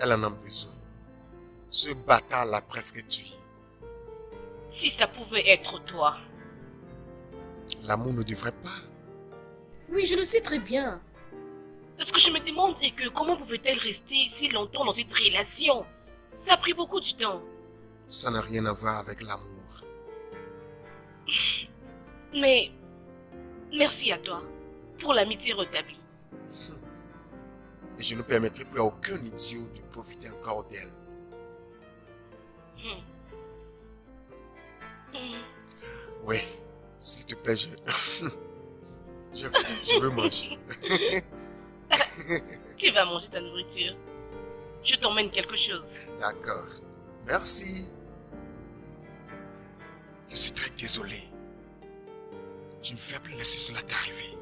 Elle en a besoin. Ce bâtard l'a presque tué. Si ça pouvait être toi. L'amour ne devrait pas. Oui, je le sais très bien. Ce que je me demande, c'est que comment pouvait-elle rester si longtemps dans cette relation? Ça a pris beaucoup de temps. Ça n'a rien à voir avec l'amour. Mais merci à toi pour l'amitié rétablie. Et je ne permettrai plus à aucun idiot de profiter encore d'elle. Oui, s'il te plaît, je veux manger. Tu vas manger ta nourriture. Je t'emmène quelque chose. D'accord. Merci. Je suis très désolé. Je ne vais plus laisser cela t'arriver.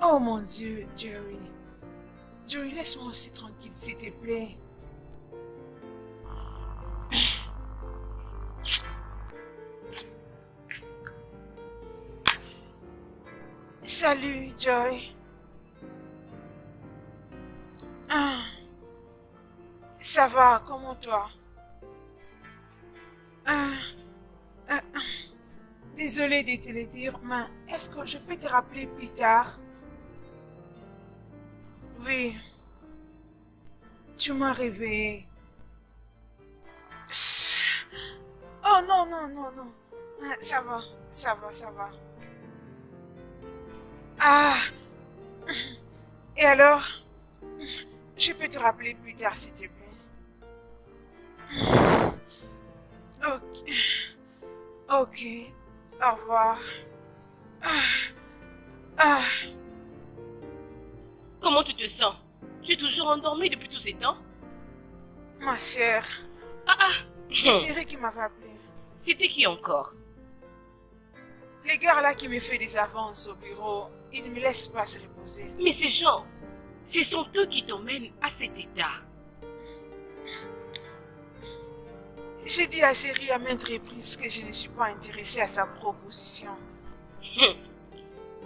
Oh mon Dieu, Jerry. Jerry, laisse-moi aussi tranquille, s'il te plaît. Salut, Joy. Ça va, comment toi? Désolée de te le dire, mais est-ce que je peux te rappeler plus tard? Oui. Tu m'as réveillé. Oh non, non, non, non. Ça va, ça va, ça va. Ah. Et alors? Je peux te rappeler plus tard, s'il te plaît. Ok. Ok. Au revoir. Comment tu te sens? Tu es toujours endormie depuis tous ces temps? Ma chère, c'est Chérie qui m'avait appelé. C'était qui encore? Les gars là qui me fait des avances au bureau, ils ne me laissent pas se reposer. Mais ces gens, ce sont eux qui t'emmènent à cet état. J'ai dit à Chérie à maintes reprises que je ne suis pas intéressée à sa proposition.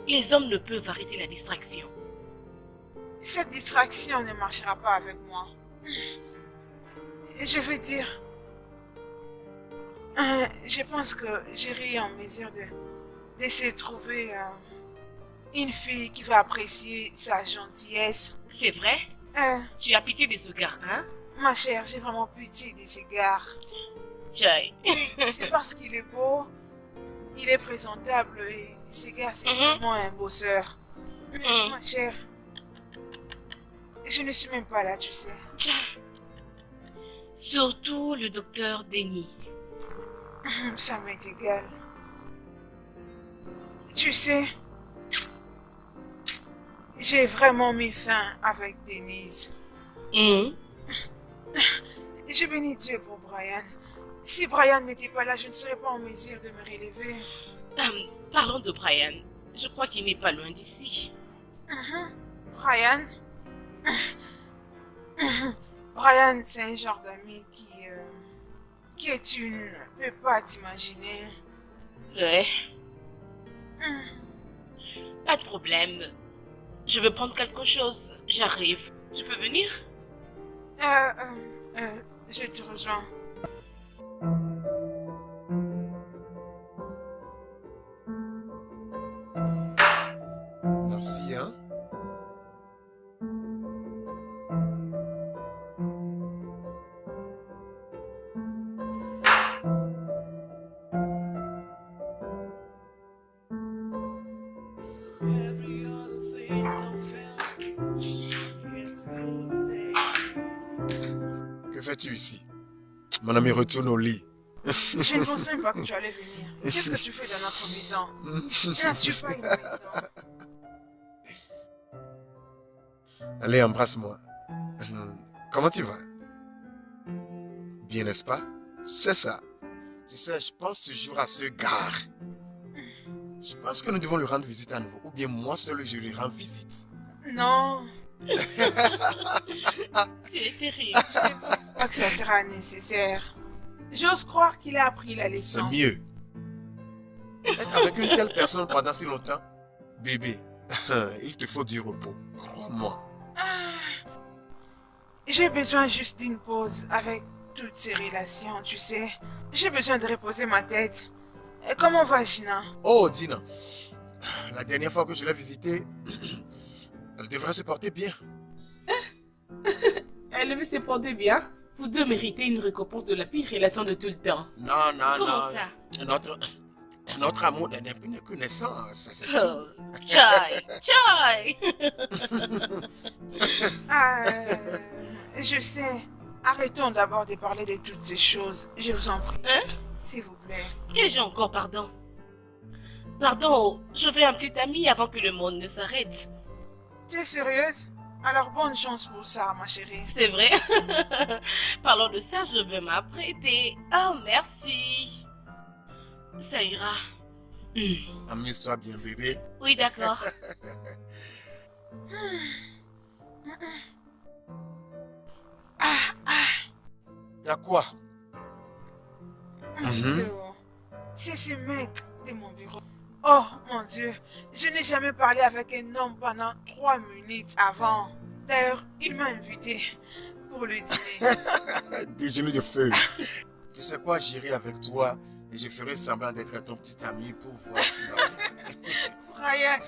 Les hommes ne peuvent arrêter la distraction. Cette distraction ne marchera pas avec moi. Je veux dire, je pense que Chérie est en mesure de se trouver une fille qui va apprécier sa gentillesse. C'est vrai? Tu as pitié de ce gars, hein? Ma chère, j'ai vraiment pitié de ces gars. Joy. C'est parce qu'il est beau, il est présentable et ces gars, c'est vraiment un bosseur. Ma chère, je ne suis même pas là, tu sais. Surtout le docteur Denis. Ça m'est égal. Tu sais, j'ai vraiment mis fin avec Denise. Je bénis Dieu pour Brian. Si Brian n'était pas là, je ne serais pas en mesure de me relever. Parlons de Brian. Je crois qu'il n'est pas loin d'ici. Brian? Brian, c'est un genre d'ami que tu ne peux pas t'imaginer. Ouais. Pas de problème. Je veux prendre quelque chose. J'arrive. Tu peux venir? Je te rejoins. Merci, hein? Que fais-tu ici? Mon ami, retourne au lit. Je ne pense même pas que tu allais venir. Qu'est-ce que tu fais dans notre maison? N'as-tu pas une maison? Allez, embrasse-moi. Comment tu vas? Bien, n'est-ce pas? C'est ça. Tu sais, je pense toujours à ce gars. Je pense que nous devons lui rendre visite à nouveau. Ou bien moi seul, je lui rends visite. Non, Tu es terrible. je ne pense pas que ça sera nécessaire. J'ose croire qu'il a appris la C'est leçon. mieux. Être avec une telle personne pendant si longtemps, bébé, il te faut du repos. Crois-moi. J'ai besoin juste d'une pause avec toutes ces relations, tu sais. J'ai besoin de reposer ma tête. Et comment va Gina? Oh, Dina. La dernière fois que je l'ai visitée, elle devrait se porter bien. Elle veut se porter bien. Vous deux méritez une récompense de la pire relation de tout le temps. Non, non, Comment non. ça? Notre amour n'est que naissance, ça c'est tout. Oh, Chai, Chai. Je sais. Arrêtons d'abord de parler de toutes ces choses. Je vous en prie. Hein? S'il vous plaît. Qu'ai-je encore, pardon? Pardon, je veux un petit ami avant que le monde ne s'arrête. Tu es sérieuse? Alors bonne chance pour ça, ma chérie. C'est vrai? Parlons de ça, je vais m'apprêter. Oh, merci. Ça ira. Amuse-toi bien, bébé. Oui, d'accord. Y'a quoi? Mon Dieu. C'est ce mec de mon bureau. Oh mon Dieu, je n'ai jamais parlé avec un homme pendant 3 minutes avant. D'ailleurs, il m'a invité pour le dîner. Déjeuner de feu. Tu sais quoi, j'irai avec toi et je ferai semblant d'être ton petit ami pour voir ce qu'il va faire. Brian.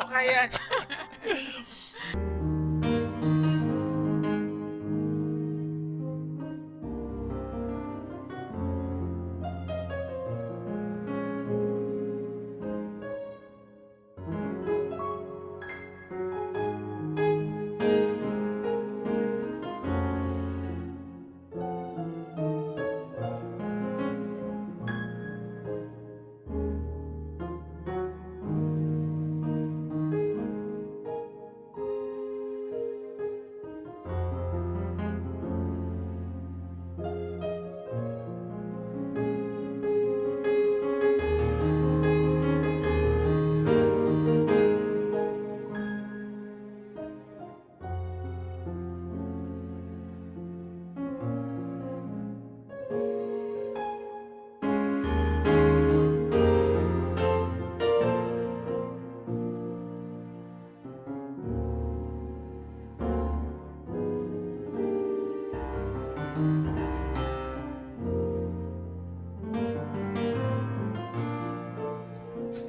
Brian.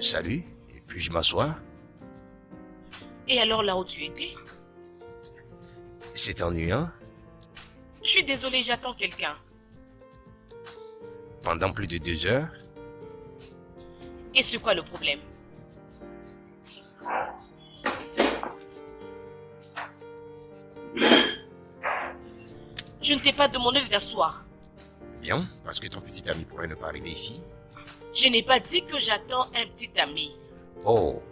Salut, et puis-je m'asseoir? Et alors là où tu étais? C'est ennuyant. Je suis désolée, j'attends quelqu'un. Pendant plus de 2 heures? Et c'est quoi le problème? Je ne t'ai pas demandé de t'asseoir. Bien, parce que ton petit ami pourrait ne pas arriver ici. Je n'ai pas dit que j'attends un petit ami. Oh,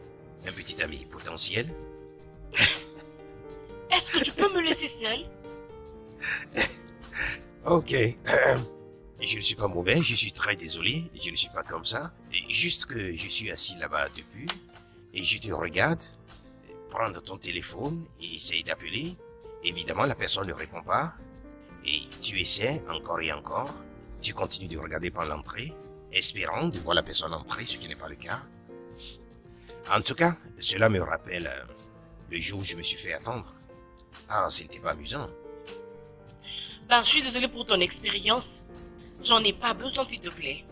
un petit ami potentiel? Est-ce que tu peux me laisser seule? Ok. Je ne suis pas mauvais, je suis très désolé, je ne suis pas comme ça. Juste que je suis assis là-bas depuis, et je te regarde, prendre ton téléphone et essayer d'appeler. Évidemment, la personne ne répond pas. Et tu essaies encore et encore. Tu continues de regarder par l'entrée, espérant de voir la personne entrer, ce qui n'est pas le cas. En tout cas, cela me rappelle le jour où je me suis fait attendre. Ah, ce n'était pas amusant. Ben, je suis désolée pour ton expérience. J'en ai pas besoin, s'il te plaît.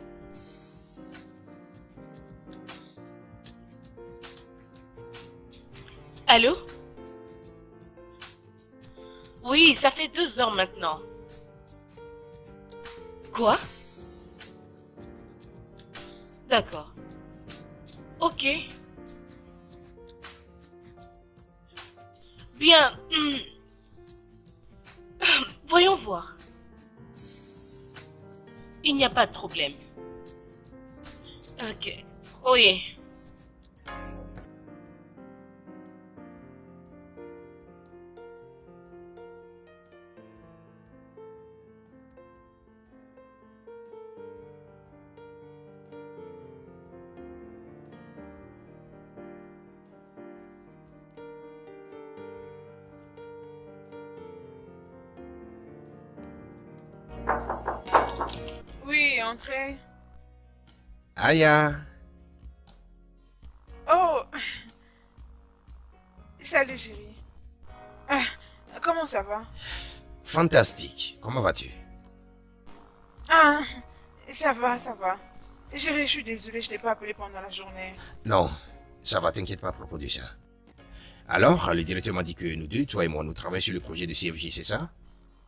Allô? Oui, ça fait 2 heures maintenant. Quoi? D'accord. Ok. Bien. Voyons voir. Il n'y a pas de problème. Ok. Oui. Oui, entrez. Aya, Oh, salut chérie. Ah, comment ça va? fantastique. Comment vas-tu? Ah, ça va, ça va. Chérie, je suis désolée, je t'ai pas appelé pendant la journée. Non, ça va, t'inquiète pas à propos de ça. Alors, le directeur m'a dit que nous deux, toi et moi, nous travaillons sur le projet de CFJ, c'est ça?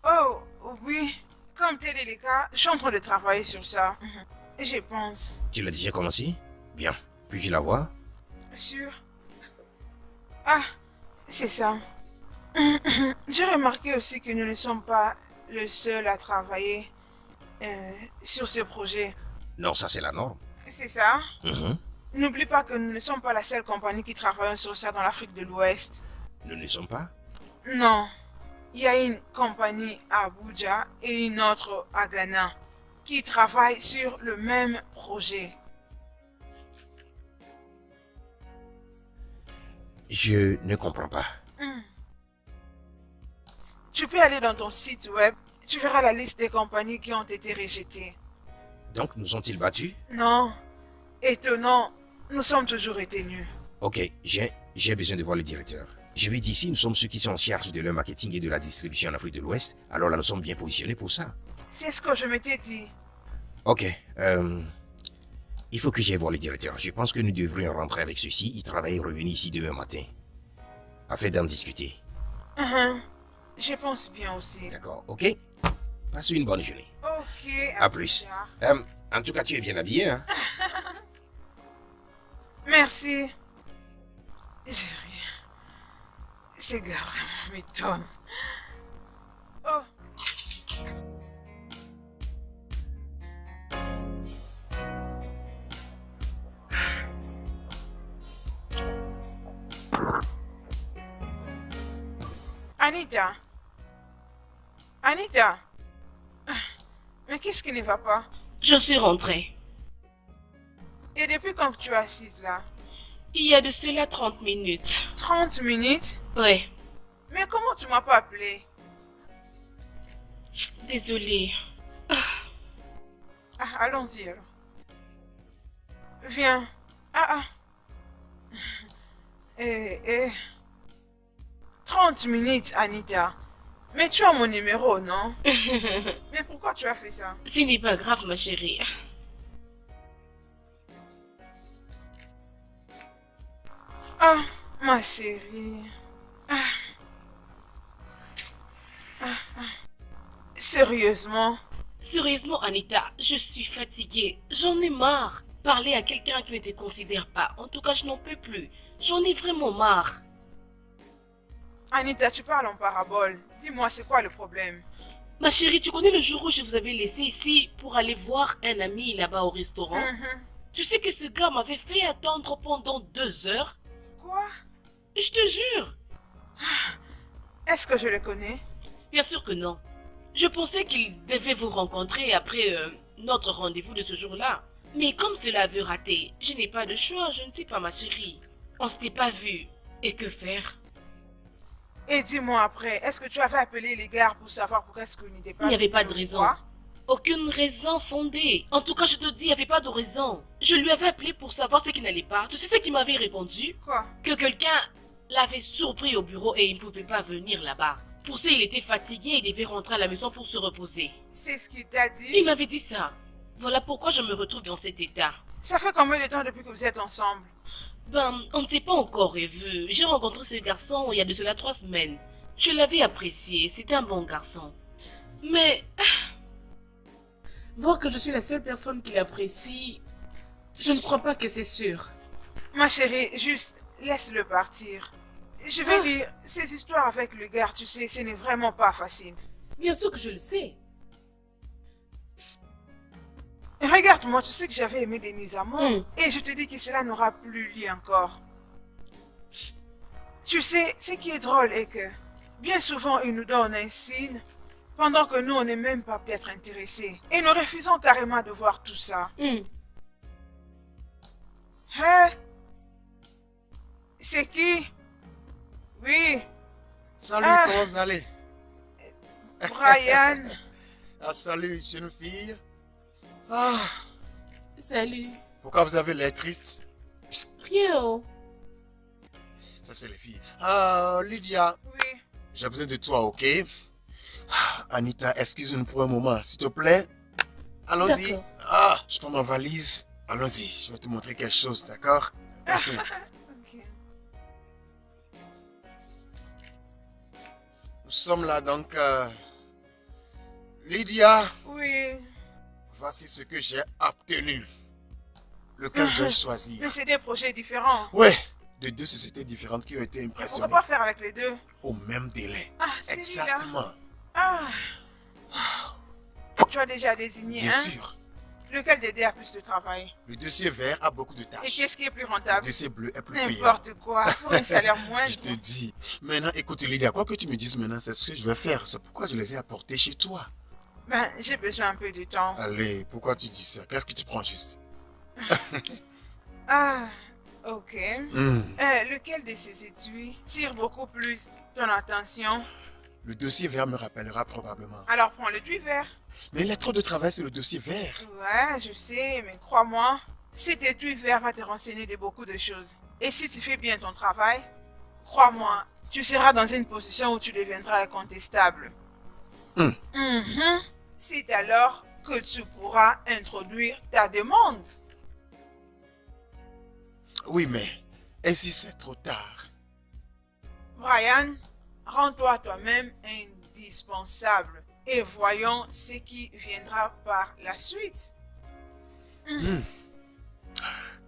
Oh, oui. Comme tel est le cas, je suis en train de travailler sur ça. Je pense. Tu l'as déjà commencé? Bien. Puis-je la voir? Sûr. Ah, c'est ça. J'ai remarqué aussi que nous ne sommes pas le seul à travailler sur ce projet. Non, ça c'est la norme. C'est ça? Mhm. N'oublie pas que nous ne sommes pas la seule compagnie qui travaille sur ça dans l'Afrique de l'Ouest. Nous ne sommes pas? Non. Il y a une compagnie à Abuja et une autre à Ghana qui travaillent sur le même projet. Je ne comprends pas. Tu peux aller dans ton site web, tu verras la liste des compagnies qui ont été rejetées. Donc, nous ont-ils battus? Non. Étonnant, nous sommes toujours retenus. Ok, j'ai besoin de voir le directeur. Je vais d'ici, nous sommes ceux qui sont en charge de leur marketing et de la distribution en Afrique de l'Ouest, alors là nous sommes bien positionnés pour ça. C'est ce que je m'étais dit. Ok, il faut que j'aille voir le directeur. Je pense que nous devrions rentrer avec ceci. Il travaille et revenir ici demain matin. Afin d'en discuter. Je pense bien aussi. D'accord, ok? Passe une bonne journée. Ok, À plus. tard. En tout cas, tu es bien habillé, hein? Merci. Chérie, ces gars vraiment m'étonnent. Oh. Anita. Anita. Mais qu'est-ce qui ne va pas? Je suis rentrée. Et depuis quand tu es assise là? Il y a de cela 30 minutes. 30 minutes? Ouais. Mais comment tu m'as pas appelé? Désolée. Ah, allons-y alors. Viens. Ah. 30 minutes, Anita. Mais tu as mon numéro, non? Mais pourquoi tu as fait ça? Ce n'est pas grave, ma chérie. Ah, ma chérie. Sérieusement? Sérieusement, Anita, je suis fatiguée. J'en ai marre. Parler à quelqu'un qui ne te considère pas. En tout cas, je n'en peux plus. J'en ai vraiment marre. Anita, tu parles en parabole. Dis-moi, c'est quoi le problème? Ma chérie, tu connais le jour où je vous avais laissé ici pour aller voir un ami là-bas au restaurant? Tu sais que ce gars m'avait fait attendre pendant 2 heures? Quoi? Je te jure. Est-ce que je le connais? Bien sûr que non. Je pensais qu'il devait vous rencontrer après notre rendez-vous de ce jour-là. Mais comme cela avait raté, je n'ai pas de choix, je ne sais pas ma chérie. On s'était pas vu. Et que faire? Et dis-moi après, est-ce que tu avais appelé les gars pour savoir pourquoi est-ce qu'il n'était pas... Il n'y avait pas de venu raison. voir? Aucune raison fondée. En tout cas, je te dis, il n'y avait pas de raison. Je lui avais appelé pour savoir ce qui n'allait pas. Tu sais ce qu'il m'avait répondu? Quoi? Que quelqu'un l'avait surpris au bureau et il ne pouvait pas venir là-bas. Pour ça, il était fatigué et devait rentrer à la maison pour se reposer. C'est ce qu'il t'a dit? Il m'avait dit ça. Voilà pourquoi je me retrouve dans cet état. Ça fait combien de temps depuis que vous êtes ensemble? Ben, on ne s'est pas encore revu. J'ai rencontré ce garçon il y a de cela 3 semaines. Je l'avais apprécié, c'était un bon garçon. Mais, Voir que je suis la seule personne qui l'apprécie, je ne crois pas que c'est sûr. Ma chérie, juste laisse-le partir. Je vais dire, ces histoires avec le gars, tu sais, ce n'est vraiment pas facile. Bien sûr que je le sais. Regarde-moi, tu sais que j'avais aimé Denise à mort. Hmm. Et je te dis que cela n'aura plus lieu encore. Tu sais, ce qui est drôle est que bien souvent, il nous donne un signe pendant que nous, on n'est même pas peut-être intéressés. Et nous refusons carrément de voir tout ça. Hmm. Hein? C'est qui? Oui, Salut, Ah. comment vous allez? Brian. Ah, salut, jeune fille. Ah, Salut. pourquoi vous avez l'air triste? Rien. Oh. Ça, c'est les filles. Ah, Lydia, Oui. j'ai besoin de toi, ok? Ah, Anita, excuse-nous pour un moment, s'il te plaît. Allons-y. D'accord. Ah, je prends ma valise. Allons-y, je vais te montrer quelque chose, d'accord? Ok. Nous sommes là, donc... Lydia, Oui. voici ce que j'ai obtenu. Lequel dois-je choisir? Mais c'est des projets différents. Ouais, de deux sociétés différentes qui ont été Et pourquoi impressionnées pas faire avec les deux? au même délai. Ah, c'est Exactement, Ah. Tu as déjà désigné, bien hein? sûr. Lequel des deux a plus de travail? Le dossier vert a beaucoup de Et tâches. qu'est-ce qui est plus Le rentable? dossier bleu est plus payant. N'importe quoi. Pour un salaire moindre. Je te dis. Maintenant, écoute Lydia, quoi que tu me dises maintenant, c'est ce que je vais faire. C'est pourquoi je les ai apportés chez toi. Ben, j'ai besoin un peu de temps. Allez, pourquoi tu dis ça? Qu'est-ce que tu prends juste? Ah, ok. Hmm. Lequel de ces étuis tire beaucoup plus ton attention? Le dossier vert me rappellera probablement. Alors prends le tuyau vert. Mais il y a trop de travail sur le dossier vert. Ouais, je sais, mais crois-moi, cet étui vert va te renseigner de beaucoup de choses. Et si tu fais bien ton travail, crois-moi, tu seras dans une position où tu deviendras incontestable. Hmm. Mhm. C'est alors que tu pourras introduire ta demande. Oui, mais et si c'est trop tard? Brian, rends-toi toi-même indispensable et voyons ce qui viendra par la suite.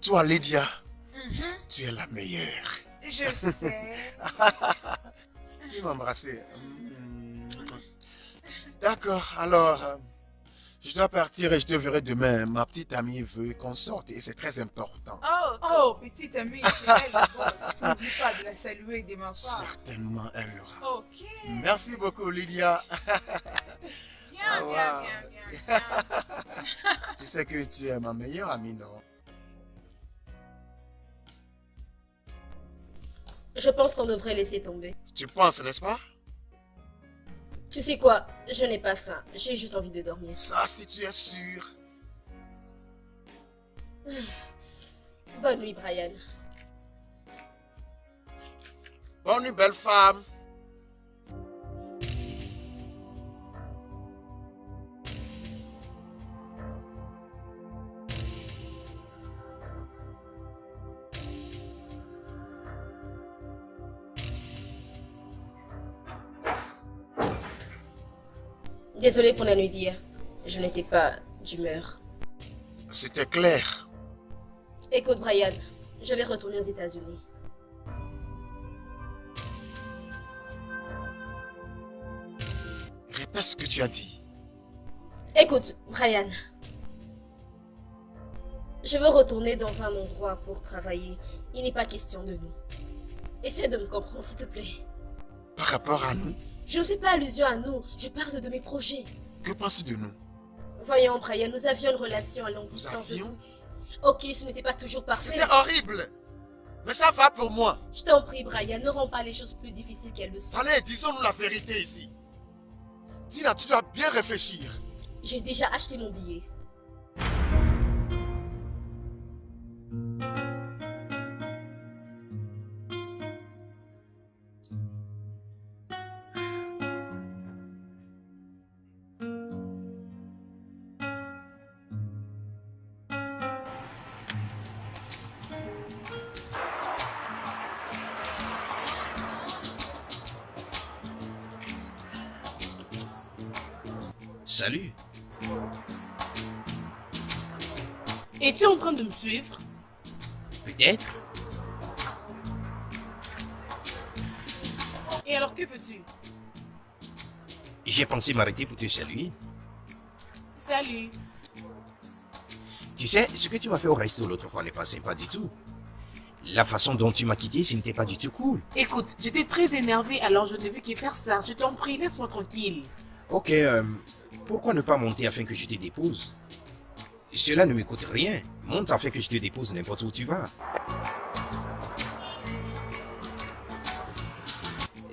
Toi, Lydia, Mhm. tu es la meilleure. Je sais. Il m'a embrassé. D'accord, alors, je dois partir et je te verrai demain. Ma petite amie veut qu'on sorte et c'est très important. Oh, petite amie, c'est elle la boss. N'oublie pas de la saluer de ma part. Certainement, elle l'aura. Ok. Merci beaucoup, Lydia. Bien, Au bien, revoir. bien, bien, bien. Tu sais que tu es ma meilleure amie, non? Je pense qu'on devrait laisser tomber. Tu penses, n'est-ce pas? Tu sais quoi? Je n'ai pas faim. J'ai juste envie de dormir. Ça, si tu es sûr. Bonne nuit, Brian. Bonne nuit, belle femme. Désolée pour la nuit d'hier. Je n'étais pas d'humeur. C'était clair. Écoute, Brian, je vais retourner aux États-Unis. Répète ce que tu as dit. Écoute, Brian. Je veux retourner dans un endroit pour travailler. Il n'est pas question de nous. Essaie de me comprendre, s'il te plaît. Par rapport à nous, Je ne fais pas allusion à nous. Je parle de mes projets. que penses-tu de nous? Voyons, Brian, nous avions une relation à longue Nous distance. avions? Ok, ce n'était pas toujours parfait. C'était horrible. Mais ça va pour moi. Je t'en prie, Brian, ne rends pas les choses plus difficiles qu'elles le sont. Allez, disons-nous la vérité ici. Tina, tu dois bien réfléchir. J'ai déjà acheté mon billet. Salut. Es-tu en train de me suivre? Peut-être. Et alors que veux-tu? J'ai pensé m'arrêter pour te saluer. Salut. Tu sais, ce que tu m'as fait au resto l'autre fois n'est pas sympa du tout. La façon dont tu m'as quitté, ce n'était pas du tout cool. Écoute, j'étais très énervée, alors je ne devais que faire ça. Je t'en prie, laisse-moi tranquille. Ok, pourquoi ne pas monter afin que je te dépose? Cela ne me coûte rien. Monte afin que je te dépose n'importe où tu vas.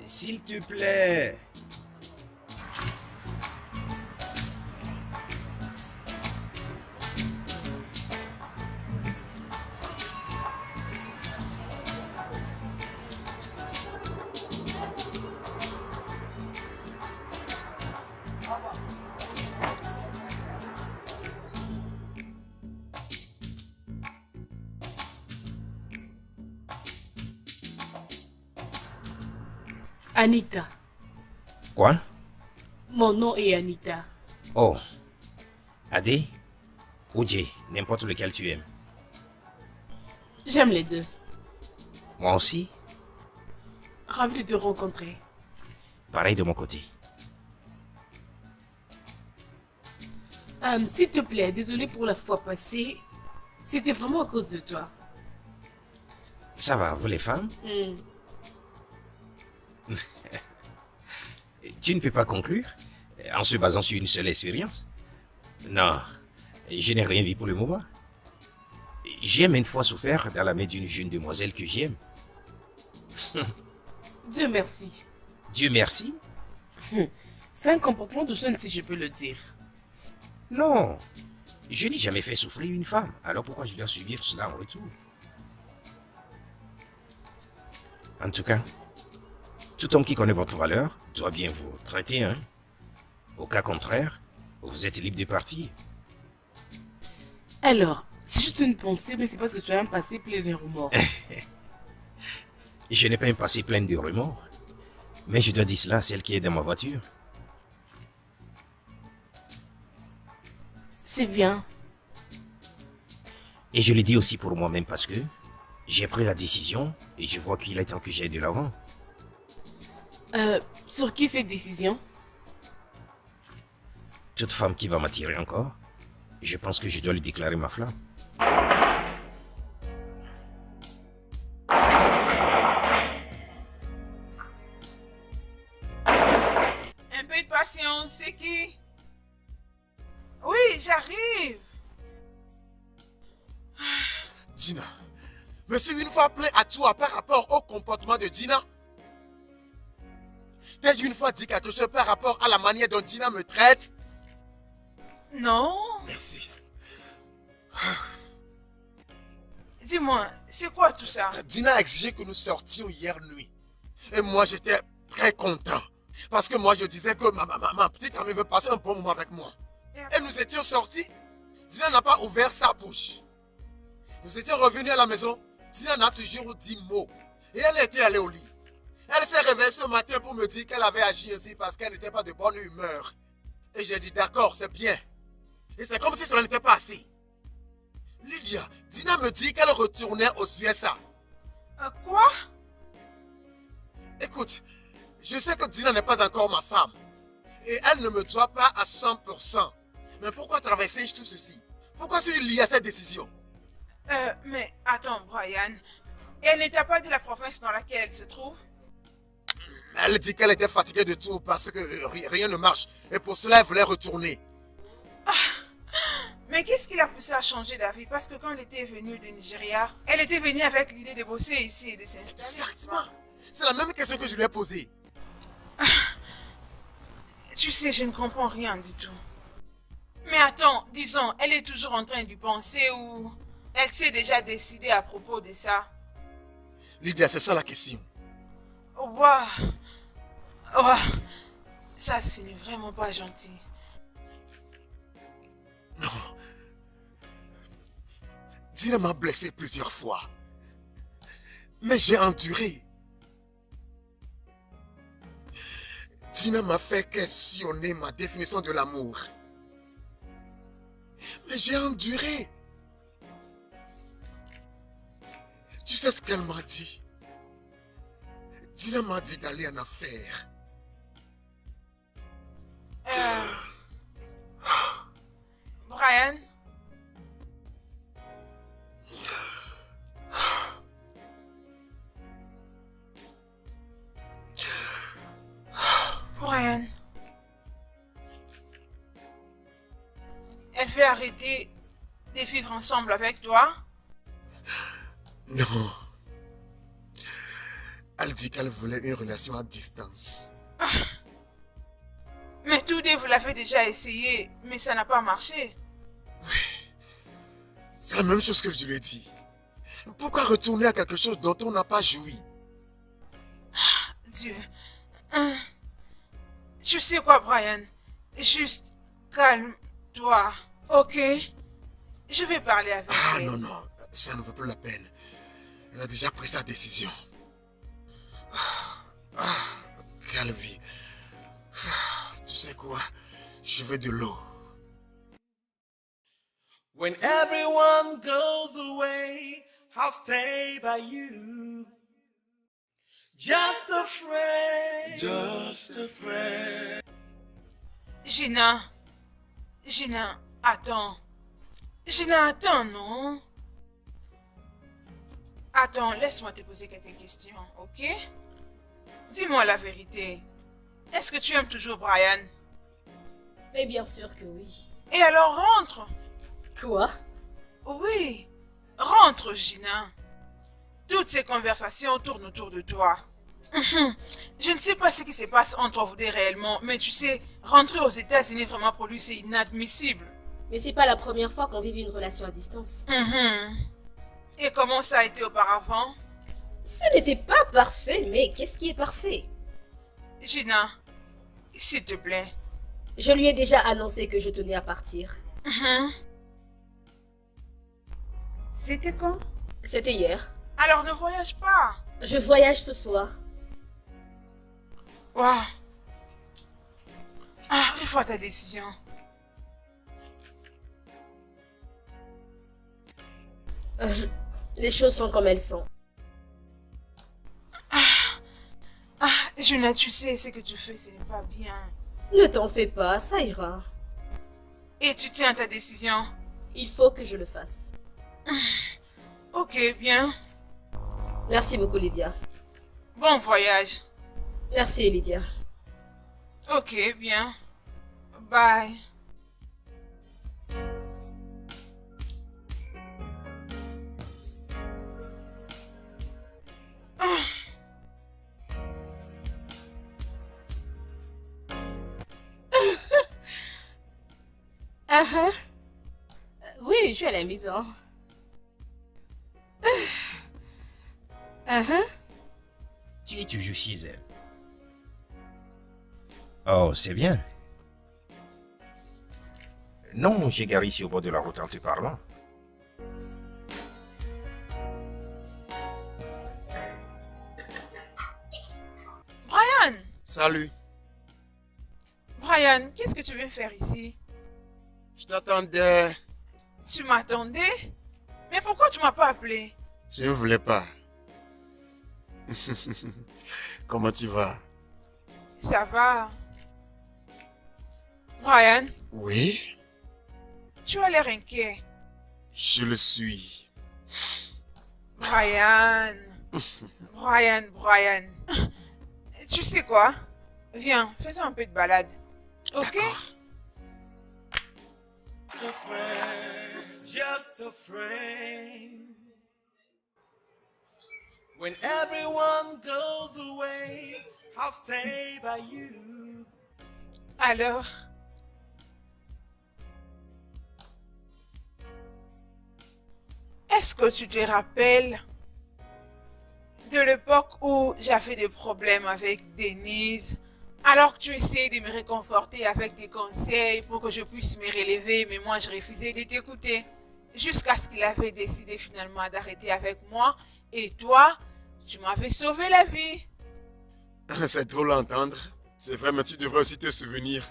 S'il te plaît. Anita. Quoi? Mon nom est Anita. Oh. Adé ou Jay, n'importe lequel tu aimes. J'aime les deux. Moi aussi, Ravi de te rencontrer. pareil de mon côté. S'il te plaît, désolé pour la fois passée. C'était vraiment à cause de toi. Ça va, vous les femmes? Hmm. Tu ne peux pas conclure en se basant sur une seule expérience? Non, je n'ai rien vu pour le moment. J'ai maintes fois souffert dans la main d'une jeune demoiselle que j'aime. Dieu merci. Dieu merci. C'est un comportement de jeune, si je peux le dire. Non, je n'ai jamais fait souffrir une femme. Alors pourquoi je dois subir cela en retour? En tout cas, tout homme qui connaît votre valeur doit bien vous traiter, hein? Au cas contraire, vous êtes libre de partir. Alors, c'est juste une pensée, mais c'est parce que tu as un passé plein de remords. Je n'ai pas un passé plein de remords. Mais je dois dire cela à celle qui est dans ma voiture. C'est bien. Et je le dis aussi pour moi-même parce que j'ai pris la décision et je vois qu'il est temps que j'aille de l'avant. Sur qui cette décision? Toute femme qui va m'attirer encore, je pense que je dois lui déclarer ma flamme. Un peu de patience, c'est qui? Oui, j'arrive. Gina, me suis une fois plaint à toi par rapport au comportement de Gina. T'as une fois dit quelque chose par rapport à la manière dont Gina me traite? Non. Merci. Dis-moi, c'est quoi tout ça? Dina a exigé que nous sortions hier nuit. Et moi, j'étais très content. Parce que moi, je disais que ma petite amie veut passer un bon moment avec moi. Et nous étions sortis. Dina n'a pas ouvert sa bouche. Nous étions revenus à la maison. Dina n'a toujours dit mot. Et elle était allée au lit. Elle s'est réveillée ce matin pour me dire qu'elle avait agi ainsi parce qu'elle n'était pas de bonne humeur. Et j'ai dit d'accord, c'est bien. Et c'est comme si cela n'était pas assez. Lydia, Dina me dit qu'elle retournait au USA. Quoi? Écoute, je sais que Dina n'est pas encore ma femme. Et elle ne me doit pas à 100%. Mais pourquoi traverser tout ceci? Pourquoi il y a cette décision? Mais attends, Brian. Elle n'était pas de la province dans laquelle elle se trouve? Elle dit qu'elle était fatiguée de tout parce que rien ne marche. Et pour cela, elle voulait retourner. Mais qu'est-ce qui l'a poussé à changer d'avis? Parce que quand elle était venue du Nigeria, elle était venue avec l'idée de bosser ici et de s'installer. Exactement. C'est la même question que je lui ai posée. Tu sais, je ne comprends rien du tout. Mais attends, disons, elle est toujours en train d'y penser ou elle s'est déjà décidée à propos de ça? Lydia, c'est ça la question. Waouh! Waouh! Ça, ce n'est vraiment pas gentil. Non. Dina m'a blessé plusieurs fois. Mais j'ai enduré. Dina m'a fait questionner ma définition de l'amour. Mais j'ai enduré. Tu sais ce qu'elle m'a dit? Dina m'a dit d'aller en affaires. veut arrêter de vivre ensemble avec toi? Non. Elle dit qu'elle voulait une relation à distance. Mais tous deux, vous l'avez déjà essayé, mais ça n'a pas marché. C'est la même chose que je lui ai dit. Pourquoi retourner à quelque chose dont on n'a pas joui? Dieu. Tu sais quoi, Brian? Juste calme-toi, ok? Je vais parler avec Ah elle. non, non, ça ne vaut plus la peine. Elle a déjà pris sa décision. Calvi. Tu sais quoi? Je veux de l'eau. When everyone goes away, I'll stay by you. Just a friend. Just a friend. Gina. Gina, attends. Gina, attends, non? Attends, laisse-moi te poser quelques questions, ok? Dis-moi la vérité. Est-ce que tu aimes toujours Brian? Mais bien sûr que oui. Et alors rentre. Quoi? Oui, rentre, Gina. Toutes ces conversations tournent autour de toi. Je ne sais pas ce qui se passe entre vous deux réellement, mais tu sais, rentrer aux États-Unis vraiment pour lui, c'est inadmissible. Mais c'est pas la première fois qu'on vit une relation à distance. Et comment ça a été auparavant? Ce n'était pas parfait, mais qu'est-ce qui est parfait? Gina, s'il te plaît. Je lui ai déjà annoncé que je tenais à partir. C'était quand? C'était hier. Alors ne voyage pas. Je voyage ce soir. Waouh. Ah, il faut ta décision. Les choses sont comme elles sont. Gina, tu sais, ce que tu fais, ce n'est pas bien. Ne t'en fais pas, ça ira. Et tu tiens à ta décision? Il faut que je le fasse. Ok, bien. Merci beaucoup, Lydia. Bon voyage. Merci, Lydia. Ok, bien. Bye. Oui, je suis à la maison. Tu es toujours chez elle. Oh, c'est bien. Non, j'ai garé ici au bord de la route en te parlant. Brian! Salut. Brian, qu'est-ce que tu viens faire ici? Je t'attendais. Tu m'attendais? Mais pourquoi tu m'as pas appelé? Je ne voulais pas. Comment tu vas? Ça va. Brian, Oui, tu as l'air inquiet. je le suis. Brian. Brian. Tu sais quoi? Viens, faisons un peu de balade. Ok? Just a friend. When everyone goes away, I'll stay by you. Alors, est-ce que tu te rappelles de l'époque où j'avais des problèmes avec Denise, alors que tu essayais de me réconforter avec des conseils pour que je puisse me relever, mais moi je refusais de t'écouter, jusqu'à ce qu'il avait décidé finalement d'arrêter avec moi, et toi, tu m'avais sauvé la vie. C'est drôle à entendre. C'est vrai, mais tu devrais aussi te souvenir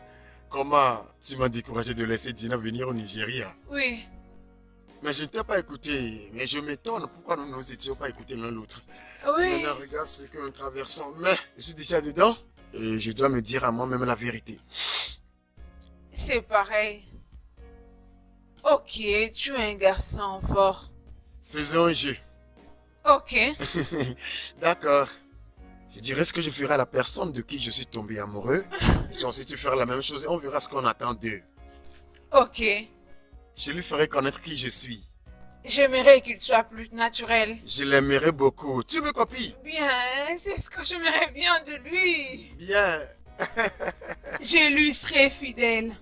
comment tu m'as découragé de laisser Dina venir au Nigeria. Oui, Mais je ne t'ai pas écouté. Mais je m'étonne pourquoi nous ne nous étions pas écoutés l'un l'autre. oui. Maintenant, regarde ce que nous traversons. Mais je suis déjà dedans. Et je dois me dire à moi-même la vérité. C'est pareil. Ok, tu es un garçon fort. Faisons un jeu. Ok, D'accord. Je dirai ce que je ferai à la personne de qui je suis tombé amoureux. Et toi aussi, tu feras la même chose et on verra ce qu'on attend d'eux. ok. Je lui ferai connaître qui je suis. J'aimerais qu'il soit plus naturel. Je l'aimerais beaucoup. Tu me copies? Bien, c'est ce que j'aimerais bien de lui. Bien. Je lui serai fidèle.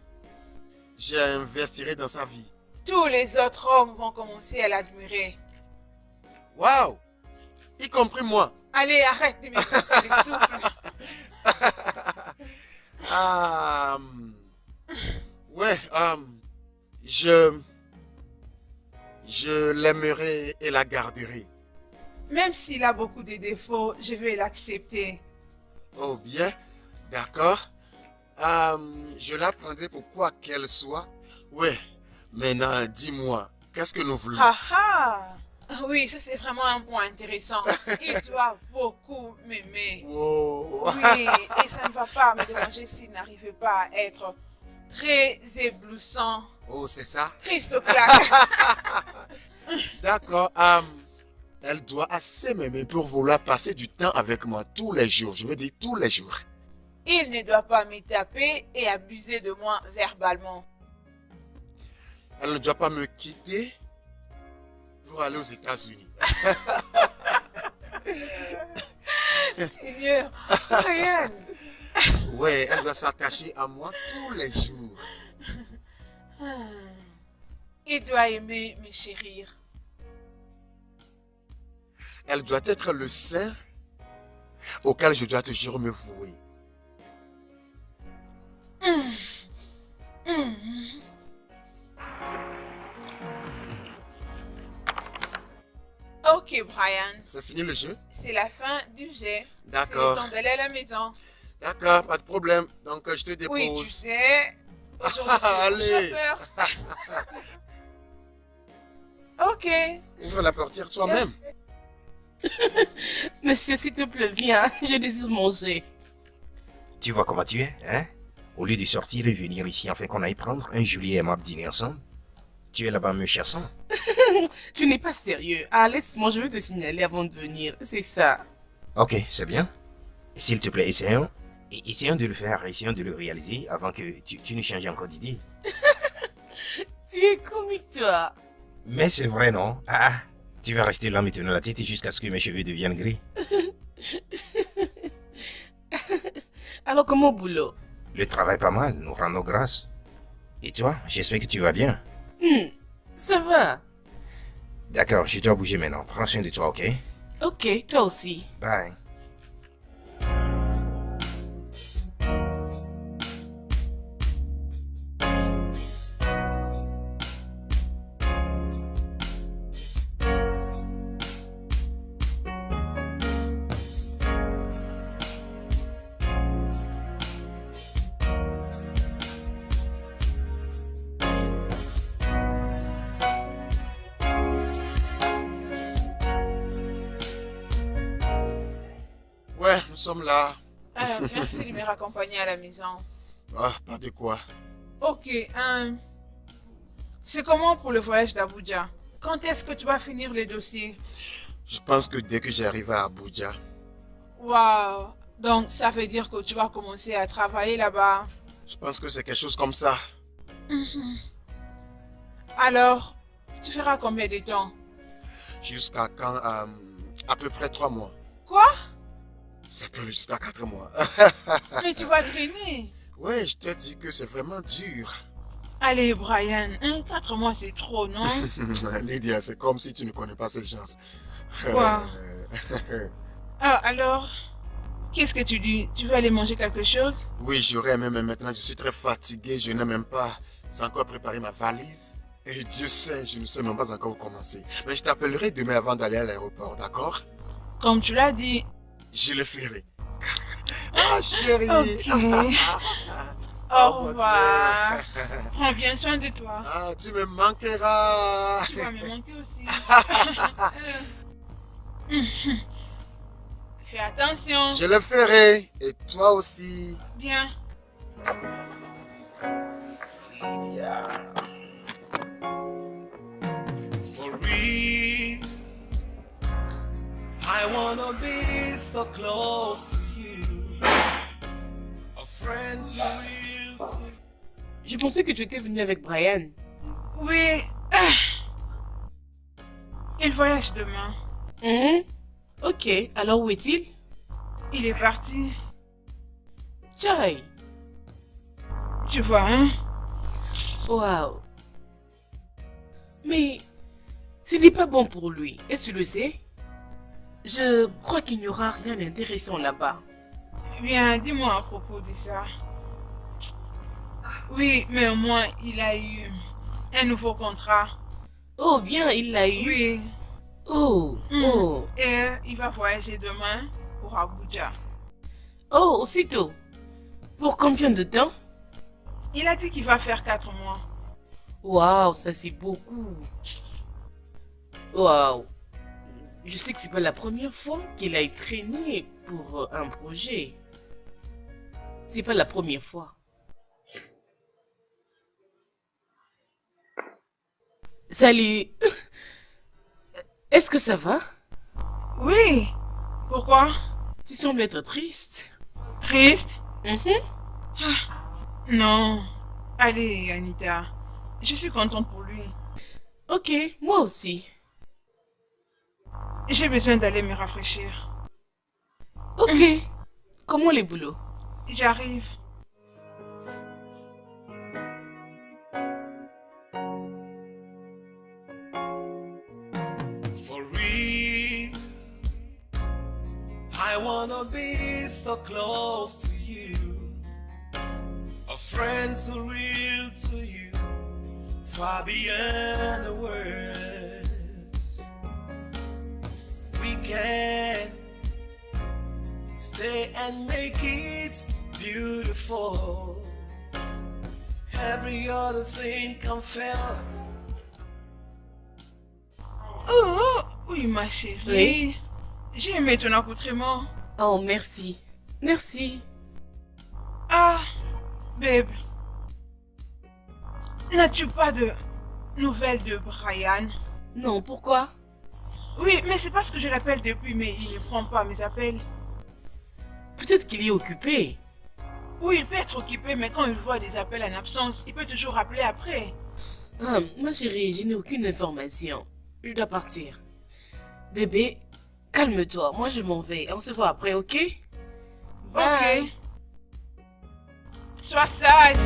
J'investirai dans sa vie. Tous les autres hommes vont commencer à l'admirer. Waouh! Y compris moi. Allez, arrête de me casser les souffles. Ah, ouais, je l'aimerai et la garderai. Même s'il a beaucoup de défauts, je vais l'accepter. Oh bien, d'accord. Je la prendrai pour quoi qu'elle soit. Ouais, maintenant dis-moi, qu'est-ce que nous voulons? Ah ah! Oui, ça c'est vraiment un point intéressant. Il doit beaucoup m'aimer. Wow. Oui, et ça ne va pas me déranger s'il n'arrivait pas à être très éblouissant. Oh, c'est ça? Christoclaque. D'accord. Elle doit assez m'aimer pour vouloir passer du temps avec moi tous les jours. Je veux dire tous les jours. Il ne doit pas me taper et abuser de moi verbalement. Elle ne doit pas me quitter pour aller aux États-Unis. Seigneur, Brian. Ouais, elle doit s'attacher à moi tous les jours. Il doit aimer me chérir. Elle doit être le saint auquel je dois toujours me vouer. Ok, Brian. C'est fini le jeu? C'est la fin du jet. D'accord. C'est le temps d'aller à la maison. D'accord, pas de problème. Donc je te dépose. Oui, tu sais. Allez. Ok. Ouvre la portière toi-même. Monsieur, s'il te plaît, viens. Je désire manger. Tu vois comment tu es, hein? Au lieu de sortir et venir ici afin qu'on aille prendre un joli et aimable dîner ensemble, tu es là-bas me chassant. Tu n'es pas sérieux. Ah, laisse-moi, je vais te signaler avant de venir. C'est ça. Ok, c'est bien. S'il te plaît, essayons. Et essayons de le faire, essayons de le réaliser avant que tu ne changes encore d'idée. Tu es comique, toi. Mais c'est vrai, non? Ah, tu vas rester là me tenir la tête jusqu'à ce que mes cheveux deviennent gris. Alors, comment au boulot? Le travail pas mal, nous rendons grâce. Et toi, j'espère que tu vas bien. Ça va. D'accord, je dois bouger maintenant. Prends soin de toi, ok? Ok, toi aussi. Bye. Ouais, nous sommes là. Merci de me raccompagner à la maison. Ah, pas de quoi. Ok, c'est comment pour le voyage d'Abuja? Quand est-ce que tu vas finir les dossiers? Je pense que dès que j'arrive à Abuja, Waouh! Donc, ça veut dire que tu vas commencer à travailler là-bas. je pense que c'est quelque chose comme ça. Alors, tu feras combien de temps? Jusqu'à quand? À peu près 3 mois. Quoi? Ça peut aller jusqu'à 4 mois. Mais tu vas traîner. Ouais, je te dis que c'est vraiment dur. Allez, Brian, 4 mois c'est trop, non? Lydia, c'est comme si tu ne connais pas ces gens. Quoi? Ah, alors, qu'est-ce que tu dis? Tu veux aller manger quelque chose? Oui, j'aurais aimé, mais maintenant je suis très fatigué. Je n'ai même pas encore préparé ma valise. Et Dieu sait, je ne sais même pas encore où commencer. Mais je t'appellerai demain avant d'aller à l'aéroport, d'accord? Comme tu l'as dit. Je le ferai. Ah, chérie. Ok. Oh, Au mon revoir. Dieu. Prends bien soin de toi. Ah, tu me manqueras. Tu vas me manquer aussi. Fais attention. Je le ferai. Et toi aussi. Bien. For real, I wanna be so close to you. A friend you will. Je pensais que tu étais venu avec Brian. Oui. Il voyage demain. Ok, alors où est-il? Il est parti. Chai. Tu vois, hein? Waouh. Mais ce n'est pas bon pour lui, est-ce que tu le sais? Je crois qu'il n'y aura rien d'intéressant là-bas. Bien, dis-moi à propos de ça. Oui, mais au moins, il a eu un nouveau contrat. Oh, bien, il l'a eu. Oui. Oh, oh. Et il va voyager demain pour Abuja. Oh, aussitôt. Pour combien de temps? Il a dit qu'il va faire 4 mois. Waouh, ça c'est beaucoup. Waouh. Je sais que c'est pas la première fois qu'il a été traîné pour un projet. C'est pas la première fois. Salut. Est-ce que ça va? Oui. Pourquoi? Tu sembles être triste. Triste? Mhm. Non. Allez, Anita. Je suis contente pour lui. Ok, moi aussi. J'ai besoin d'aller me rafraîchir. Ok. Comment les boulots? J'arrive. For real, I wanna be so close to you. A friend so real to you, far beyond the words. We can stay and make it beautiful. Every other thing can fail. Oh, oui, ma chérie. Oui. J'ai aimé ton accoutrement. Oh, merci. Merci. Ah, babe. N'as-tu pas de nouvelles de Brian? Non, pourquoi? Oui, mais c'est parce que je l'appelle depuis, mais il ne prend pas mes appels. Peut-être qu'il est occupé. Oui, il peut être occupé, mais quand il voit des appels en absence, il peut toujours rappeler après. Ah, ma chérie, je n'ai aucune information. Je dois partir. Bébé, calme-toi. Moi, je m'en vais. On se voit après, ok? Bye. Ok. Sois sage.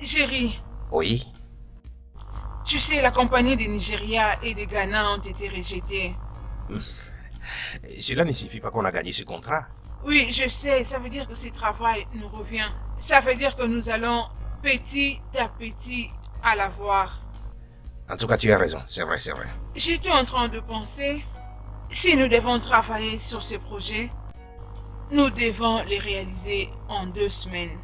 Chérie, Oui. tu sais, la compagnie des Nigeria et des Ghana ont été rejetées. Cela ne signifie pas qu'on a gagné ce contrat. Oui, je sais, ça veut dire que ce travail nous revient. Ça veut dire que nous allons petit à petit à l'avoir. En tout cas, tu as raison. C'est vrai, c'est vrai. J'étais en train de penser, si nous devons travailler sur ces projets, nous devons les réaliser en 2 semaines.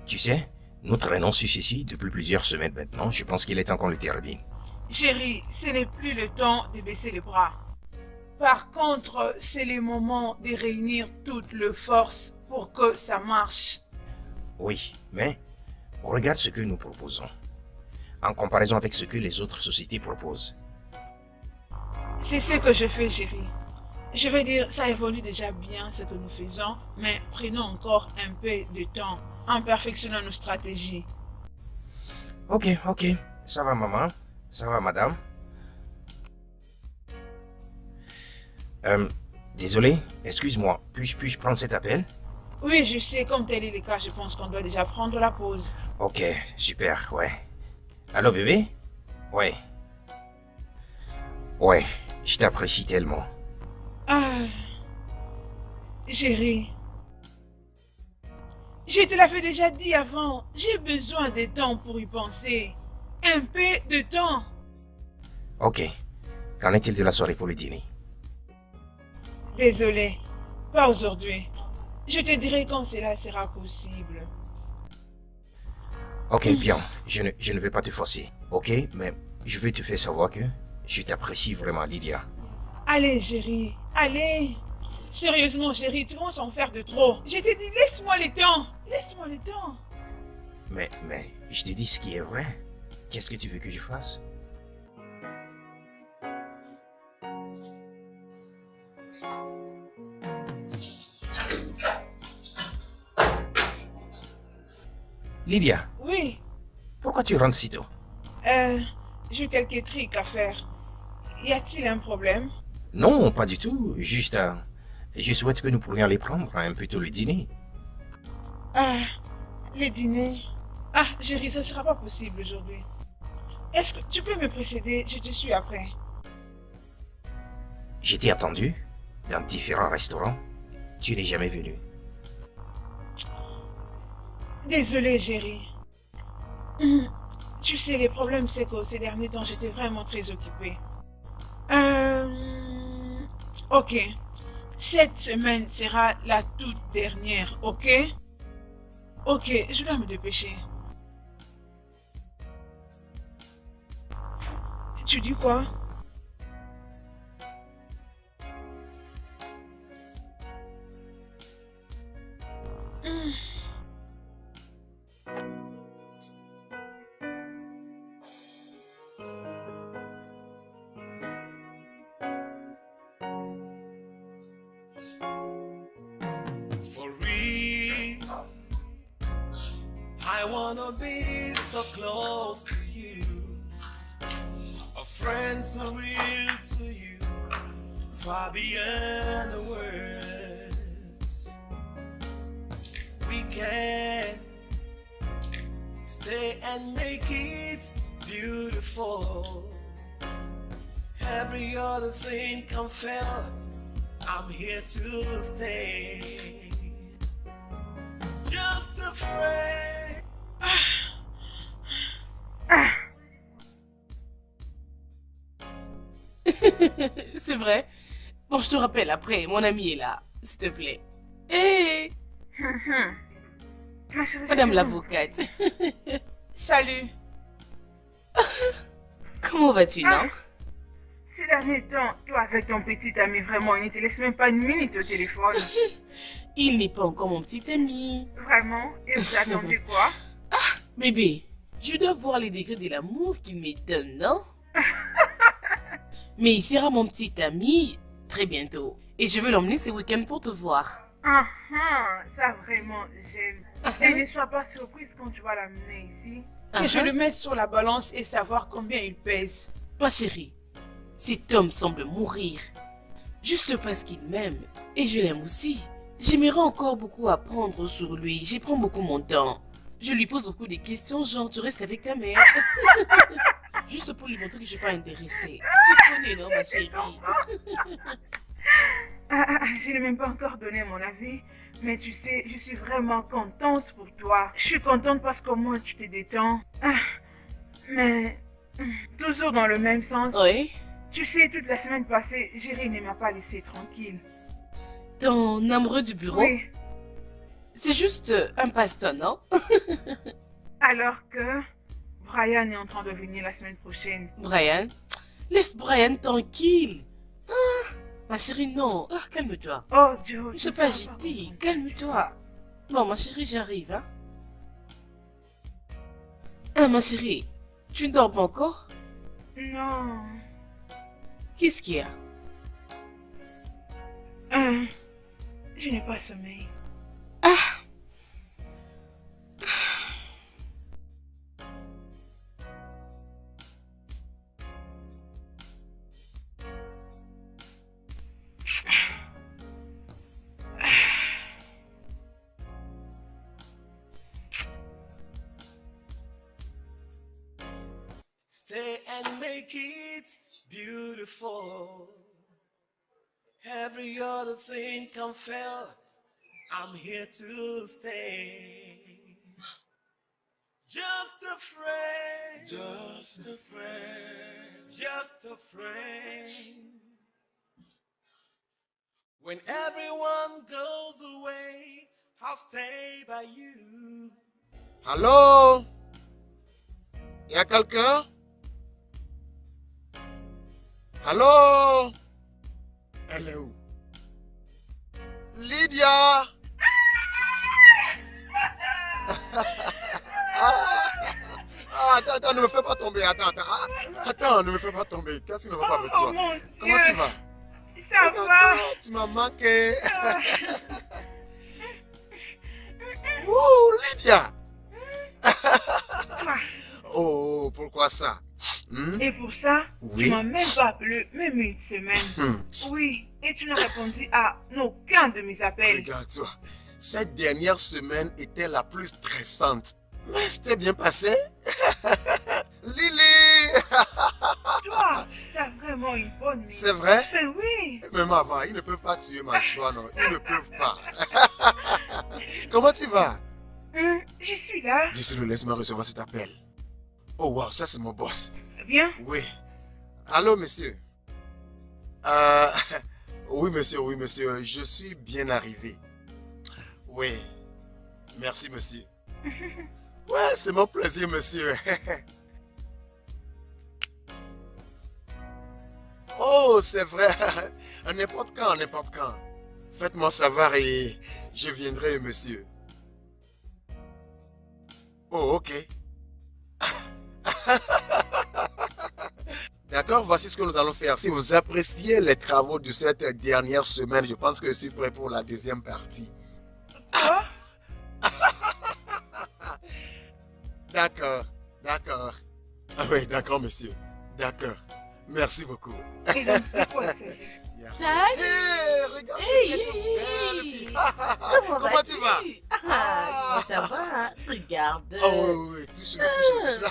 Tu sais, nous traînons sur ceci depuis plusieurs semaines maintenant. Je pense qu'il est temps qu'on le termine. Chérie, ce n'est plus le temps de baisser les bras. Par contre, c'est le moment de réunir toutes les forces pour que ça marche. Oui, mais regarde ce que nous proposons. En comparaison avec ce que les autres sociétés proposent. C'est ce que je fais, chérie. Je veux dire, ça évolue déjà bien ce que nous faisons, mais prenons encore un peu de temps en perfectionnant nos stratégies. Ok. Ça va, maman. Ça va, madame. Désolé, excuse-moi. Puis-je prendre cet appel? Oui, je sais, comme tel est le cas, je pense qu'on doit déjà prendre la pause. Ok, super, ouais. Allô, bébé? Ouais. Ouais, je t'apprécie tellement. Ah, chérie, je te l'avais déjà dit avant, j'ai besoin de temps pour y penser. Un peu de temps. Ok. Qu'en est-il de la soirée pour le dîner? Désolée, pas aujourd'hui. Je te dirai quand cela sera possible. Ok, bien. Je ne vais pas te forcer. Ok, mais je vais te faire savoir que je t'apprécie vraiment, Lydia. Allez, chérie, allez. Sérieusement, chérie, tu vas s'en faire de trop. Je te dis, laisse-moi le temps. Laisse-moi le temps. Mais je te dis ce qui est vrai. Qu'est-ce que tu veux que je fasse? Lydia, Oui, pourquoi tu rentres si tôt? j'ai quelques trucs à faire. Y a-t-il un problème? Non, pas du tout. Juste, je souhaite que nous pourrions aller prendre un peu tôt le dîner. Ah, le dîner. Ah, chérie, ça sera pas possible aujourd'hui. Est-ce que tu peux me précéder? Je te suis après. Je t'ai attendu dans différents restaurants. Tu n'es jamais venu. Désolée, chérie. Tu sais, les problèmes, c'est que ces derniers temps, j'étais vraiment très occupée. Ok. Cette semaine sera la toute dernière, ok? Ok, je dois me dépêcher. Tu dis quoi? For real, I wanna be so close to you. A friend so real to you, far beyond the words. We can stay and make it beautiful. Every other thing can fail. I'm here to stay. Just afraid. C'est vrai. Bon, je te rappelle après, mon ami est là, s'il te plaît. Hé, Ma chérie, madame l'avocate. Salut. Comment vas-tu, non? Ces derniers temps, toi avec ton petit ami, vraiment, il ne te laisse même pas une minute au téléphone. Il n'est pas encore mon petit ami. Vraiment? Et vous attendez quoi? Bébé, je dois voir les degrés de l'amour qu'il me donne, non? Mais il sera mon petit ami très bientôt. Et je vais l'emmener ce week-end pour te voir. Ah ah, ça vraiment, j'aime. Et ne sois pas surprise quand tu vas l'amener ici. Que je le mette sur la balance et savoir combien il pèse. Ma chérie, cet homme semble mourir. Juste parce qu'il m'aime. Et je l'aime aussi. J'aimerais encore beaucoup apprendre sur lui. J'y prends beaucoup mon temps. Je lui pose beaucoup de questions, genre tu restes avec ta mère. Juste pour lui montrer que je suis pas intéressée. Tu connais, non, ma chérie? Je n'ai même pas encore donné mon avis, mais tu sais, je suis vraiment contente pour toi. Je suis contente parce qu'au moins tu te détends. Mais toujours dans le même sens. Oui? Tu sais, toute la semaine passée, Jerry ne m'a pas laissé tranquille. Ton amoureux du bureau? Oui, C'est juste un passe-temps, non? alors que Brian est en train de venir la semaine prochaine. Brian? Laisse Brian tranquille. Ah, ma chérie, non. Ah, calme-toi. Oh Dieu, Ne sois pas agitée. Calme-toi. Bon, ma chérie, j'arrive, hein. Ah, ma chérie, tu ne dors pas encore? Non. Qu'est-ce qu'il y a? Je n'ai pas sommeil. Stay and make it beautiful. Every other thing can fail. I'm here to stay. Just a friend. Just a friend. Just a friend. When everyone goes away, I'll stay by you. Allô? Y a quelqu'un? Allô? Elle est où? Lydia! Ah! attends, ne me fais pas tomber. Attends, ne me fais pas tomber. Qu'est-ce qui ne va pas avec Oh toi? mon Dieu. Comment tu vas? Ça Regarde va. toi, tu m'as manqué. Ouh, Lydia. Oh, pourquoi ça? Et pour ça, Oui. tu m'as même pas appelé, même une semaine. Oui, et tu n'as répondu à aucun de mes appels. Regarde-toi. Cette dernière semaine était la plus stressante. Mais c'était bien passé. Lily. Toi, t'as vraiment une bonne mine. C'est vrai? Mais oui. Même avant, ils ne peuvent pas tuer ma joie, non. Ils ne peuvent pas. Comment tu vas? Je suis là. Désolé, laisse-moi recevoir cet appel. Oh, wow, ça c'est mon boss. Bien. Oui. Allô, monsieur? Oui, monsieur, je suis bien arrivé. Oui. Merci, monsieur. Ouais, c'est mon plaisir, monsieur. Oh, c'est vrai. N'importe quand, n'importe quand. Faites-moi savoir et je viendrai, monsieur. Oh, ok. D'accord, voici ce que nous allons faire. Si vous appréciez les travaux de cette dernière semaine, je pense que je suis prêt pour la deuxième partie. Quoi? D'accord. Ah oui, d'accord, monsieur. D'accord. Merci beaucoup. Et donc, c'est quoi ça? Salut. Hey, regarde Hey, cette hey, belle hey. fille. Comment Comment tu vas? Ça va. Regarde. Oh oui, touche-le. Ça,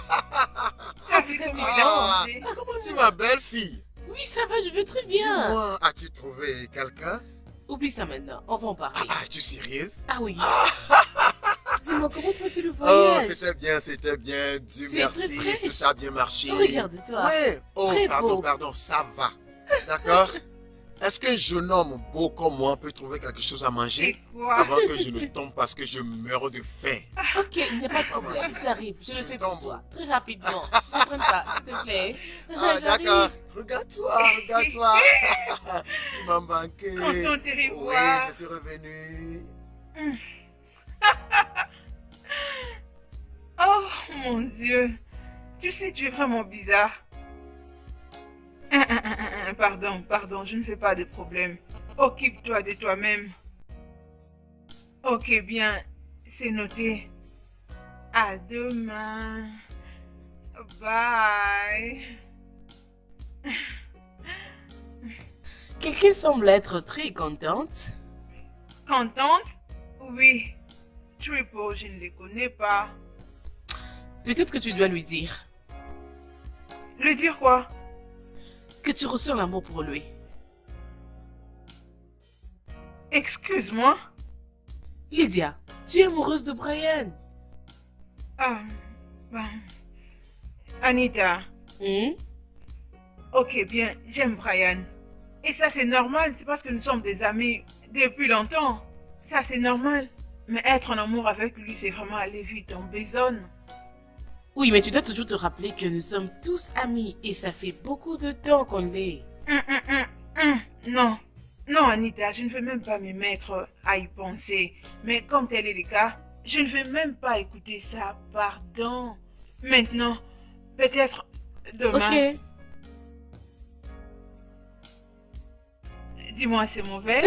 tout c'est cas, comme c'est Ah, dérangé. comment tu vas, belle fille? Oui, ça va, je vais très bien. Dis-moi, as-tu trouvé quelqu'un? Oublie ça maintenant, on va en parler. Ah, es-tu sérieuse? Ah oui. Dis-moi, comment se passait le Oh, voyage? c'était bien. Dieu Tu es très merci, fraîche. tout a bien marché. Regarde-toi. Ouais. Oh, Très beau. pardon, ça va. D'accord? Est-ce qu'un jeune homme beau comme moi peut trouver quelque chose à manger Et quoi? avant que je ne tombe parce que je meurs de faim? Ok, il n'y a pas de problème. J'arrive, je le Je fais pour tombe. toi. Très rapidement. Ne prenne pas, s'il te plaît. Ah, J'arrive. d'accord. Regarde-toi. Tu m'as manqué. Content de te Oui, revoir. je suis revenu. Oh mon Dieu. Tu sais, tu es vraiment bizarre. Pardon, je ne fais pas de problème. Occupe-toi de toi-même. Ok, bien, c'est noté. À demain. Bye. Quelqu'un semble être très contente. Contente? Oui. Triple, je ne les connais pas. Peut-être que tu dois lui dire Le dire quoi? que tu ressens l'amour pour lui. Excuse-moi. Lydia, tu es amoureuse de Brian. Ah, ben... Anita. Hmm? Ok, bien, j'aime Brian. Et ça, c'est normal, c'est parce que nous sommes des amis depuis longtemps. Ça, c'est normal. Mais être en amour avec lui, c'est vraiment aller vite en besogne. Oui, mais tu dois toujours te rappeler que nous sommes tous amis et ça fait beaucoup de temps qu'on l'est. Non. Non, Anita, je ne veux même pas me mettre à y penser. Mais comme tel est le cas, je ne veux même pas écouter ça. Pardon. Maintenant, peut-être demain. Ok. Dis-moi, c'est mauvais?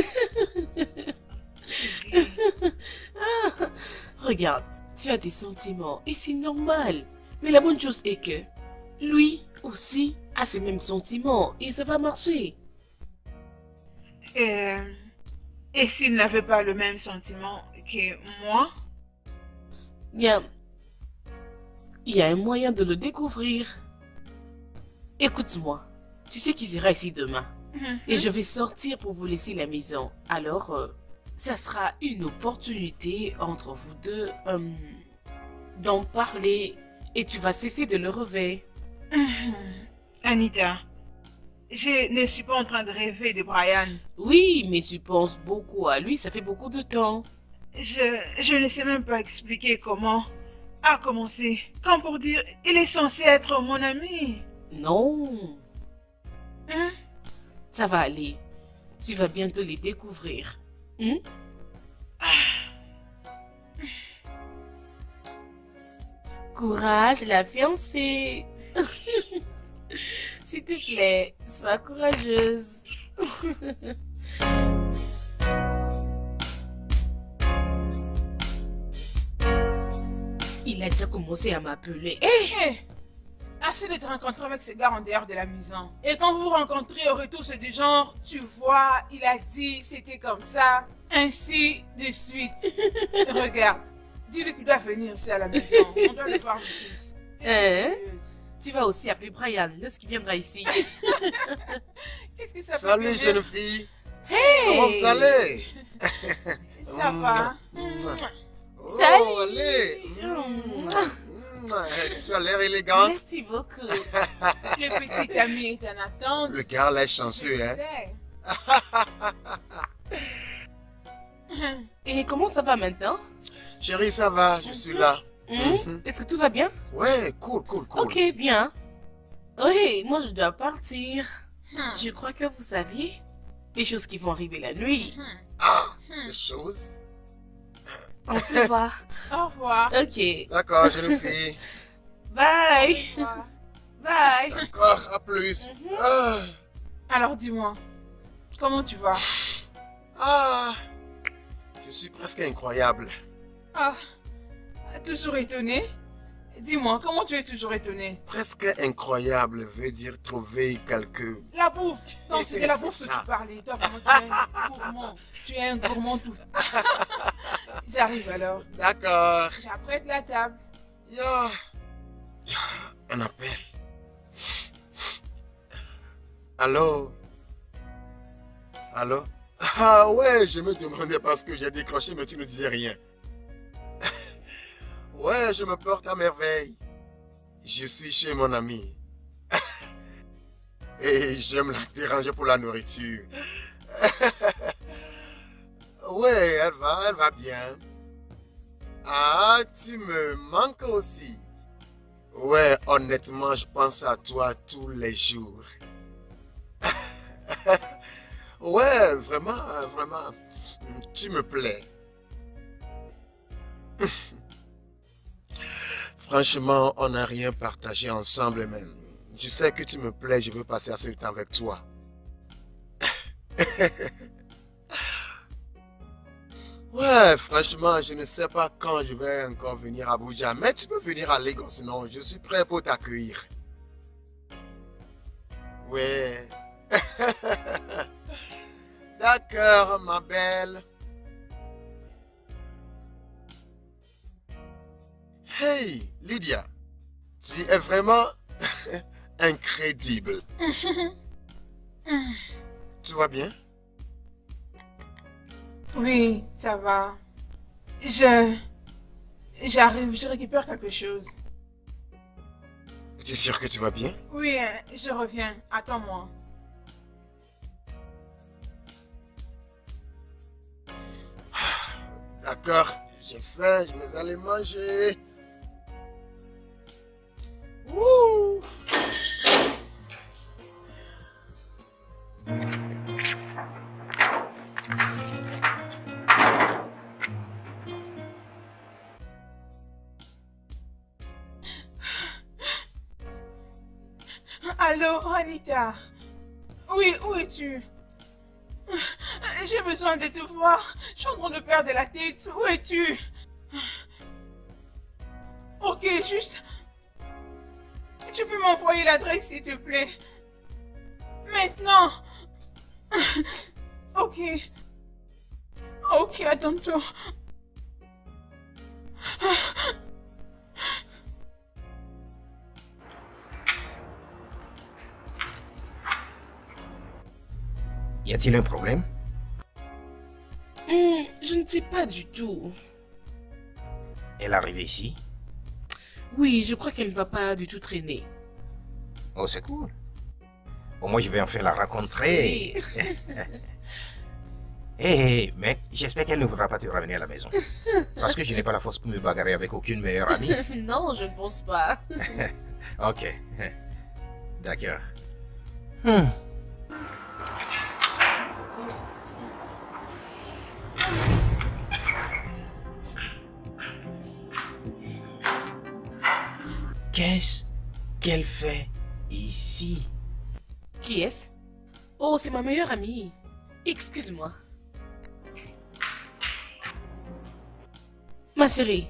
Regarde, tu as des sentiments et c'est normal. Mais la bonne chose est que lui aussi a ces mêmes sentiments et ça va marcher. Et s'il n'avait pas le même sentiment que moi? Bien, il y a un moyen de le découvrir. Écoute-moi, tu sais qu'il sera ici demain et je vais sortir pour vous laisser la maison. Alors, ça sera une opportunité entre vous deux d'en parler et tu vas cesser de le rêver. Anita, je ne suis pas en train de rêver de Brian. Oui, mais tu penses beaucoup à lui, ça fait beaucoup de temps. Je ne sais même pas expliquer comment a commencé. Comme pour dire, il est censé être mon ami. Non, Hein? ça va aller. Tu vas bientôt les découvrir. Hmm? Courage, la fiancée. S'il te plaît, sois courageuse. Il a déjà commencé à m'appeler. Hé, assez de te rencontrer avec ces gars en dehors de la maison. Et quand vous vous rencontrez au retour, c'est du genre, tu vois, il a dit, c'était comme ça, ainsi de suite. Regarde, dis-lui qu'il doit venir ici à la maison. On doit le voir de plus. Hein? Tu vas aussi appeler Brian lorsqu'il viendra ici. Qu'est-ce que ça peut Salut, te jeune dire? fille. Hey! Comment vous allez? Ça va. Oh, Salut. allez. Tu as l'air élégante. Merci beaucoup. Le petit ami est en attente. Le gars là est chanceux, hein. Et comment ça va maintenant? Chérie, ça va, je suis là. Est-ce que tout va bien? Ouais, cool. Ok, bien. Oui, moi je dois partir. Je crois que vous saviez les choses qui vont arriver la nuit. Ah, des choses. On se voit. Au revoir. Ok. D'accord, jeune fille. Bye. Au revoir. Bye. D'accord, à plus. Ah, Alors dis-moi, comment tu vas? ah, je suis presque incroyable. Ah, toujours étonné? Dis-moi, comment tu es toujours étonné? Presque incroyable veut dire trouver quelque... La bouffe. Donc c'est de la C'est bouffe que ça. tu parlais. Toi vraiment tu es un gourmand. Tu es un gourmand tout. J'arrive alors. D'accord. J'apprête la table. Ya, un appel. Allô? Allô? Ah ouais, je me demandais parce que j'ai décroché, mais tu ne disais rien. Ouais, je me porte à merveille. Je suis chez mon ami. Et j'aime la déranger pour la nourriture. Ouais, elle va bien. Ah, tu me manques aussi. Ouais, honnêtement, je pense à toi tous les jours. Ouais, vraiment, tu me plais. Franchement, on n'a rien partagé ensemble même. Je sais que tu me plais, je veux passer assez de temps avec toi. Ouais, franchement, je ne sais pas quand je vais encore venir à Abuja, mais tu peux venir à Lagos, sinon je suis prêt pour t'accueillir. Ouais. D'accord, ma belle. Hey, Lydia, tu es vraiment incroyable. Tu vas bien? Oui, ça va. J'arrive, je récupère quelque chose. Tu es sûr que tu vas bien? Oui, je reviens. Attends-moi. D'accord, j'ai faim, je vais aller manger. Wouh! Allô, Anita. Oui, où es-tu? J'ai besoin de te voir. Je suis en train de perdre la tête. Où es-tu? Ok, juste... Tu peux m'envoyer l'adresse, s'il te plaît? Maintenant. Ok. Ok, à tantôt. Y a-t-il un problème? Je ne sais pas du tout. Elle est arrivée ici? Oui, je crois qu'elle ne va pas du tout traîner. Oh, c'est cool. Au moins, je vais enfin la rencontrer. Oui. Hé, mec, j'espère qu'elle ne voudra pas te ramener à la maison. Parce que je n'ai pas la force pour me bagarrer avec aucune meilleure amie. Non, je ne pense pas. Ok. D'accord. Qu'est-ce qu'elle fait ici? Qui est-ce? Oh, c'est ma meilleure amie. Excuse-moi. Ma chérie,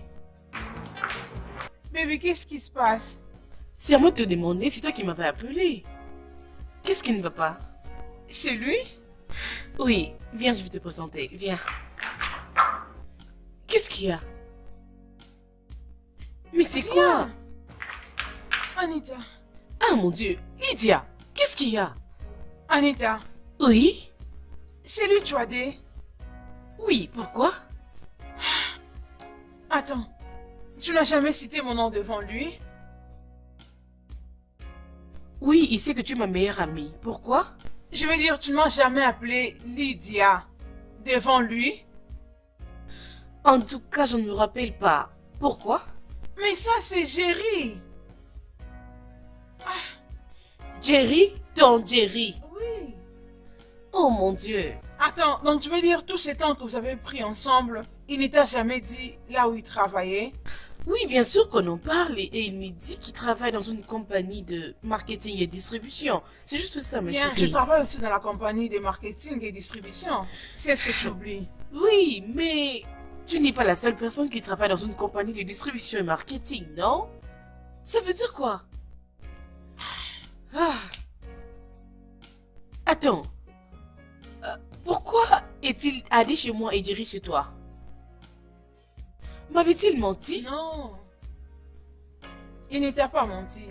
Baby, qu'est-ce qui se passe? c'est à moi de te demander, c'est toi qui m'avais appelé. Qu'est-ce qui ne va pas? C'est lui? Oui, viens, je vais te présenter. Viens. Qu'est-ce qu'il y a? Mais c'est quoi? Anita. Ah mon Dieu, Lydia, qu'est-ce qu'il y a? Anita, Oui? c'est lui Chouadé. Oui, pourquoi? Attends, tu n'as jamais cité mon nom devant lui? Oui, il sait que tu es ma meilleure amie. Pourquoi? Je veux dire, tu ne m'as jamais appelé Lydia devant lui? En tout cas, je ne me rappelle pas. Pourquoi? Mais ça, c'est Jerry. Jerry? Ton Jerry. Oui. Oh mon Dieu. Attends, donc tu veux dire tous ces temps que vous avez pris ensemble, il ne t'a jamais dit là où il travaillait? Oui, bien sûr qu'on en parle et il me dit qu'il travaille dans une compagnie de marketing et distribution. C'est juste ça, ma Bien, je chérie. travaille aussi dans la compagnie de marketing et distribution. C'est ce que tu oublies. Oui, mais tu n'es pas la seule personne qui travaille dans une compagnie de distribution et marketing, non? Ça veut dire quoi? Ah. Attends. Pourquoi est-il allé chez moi et Jerry chez toi? M'avait-il menti? Non. Il ne t'a pas menti.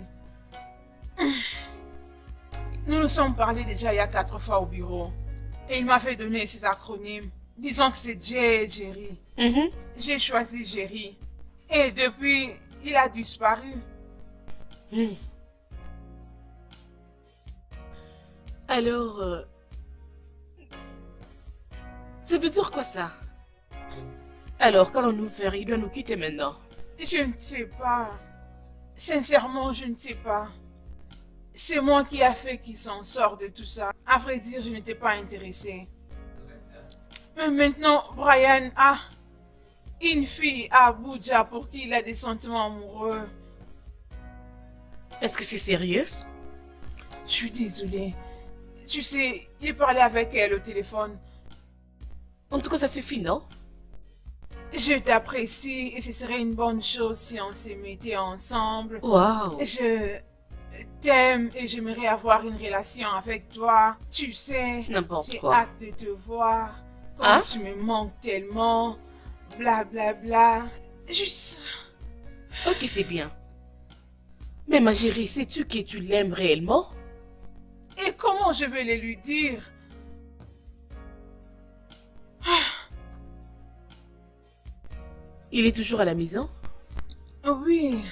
Nous nous sommes parlé déjà il y a 4 fois au bureau. Et il m'a fait donner ses acronymes. Disons que c'est Jay et Jerry. Mhm. J'ai choisi Jerry. Et depuis, il a disparu. Hmm. Alors, ça veut dire quoi ça? Alors, qu'allons-nous faire? Il doit nous quitter maintenant. Je ne sais pas. Sincèrement, je ne sais pas. C'est moi qui a fait qu'il s'en sort de tout ça. À vrai dire, je n'étais pas intéressée. Mais maintenant, Brian a une fille à Abuja pour qui il a des sentiments amoureux. Est-ce que c'est sérieux? Je suis désolée. Tu sais, il parlait avec elle au téléphone. En tout cas, ça suffit, non? Je t'apprécie et ce serait une bonne chose si on se mettait ensemble. Waouh! Je t'aime et j'aimerais avoir une relation avec toi. Tu sais, N'importe j'ai quoi. hâte de te voir. Comme Hein? tu me manques tellement. Bla bla bla. Juste. Ok, c'est bien. Mais ma chérie, sais-tu que tu l'aimes réellement? Et comment je vais le lui dire? Il est toujours à la maison? Oui.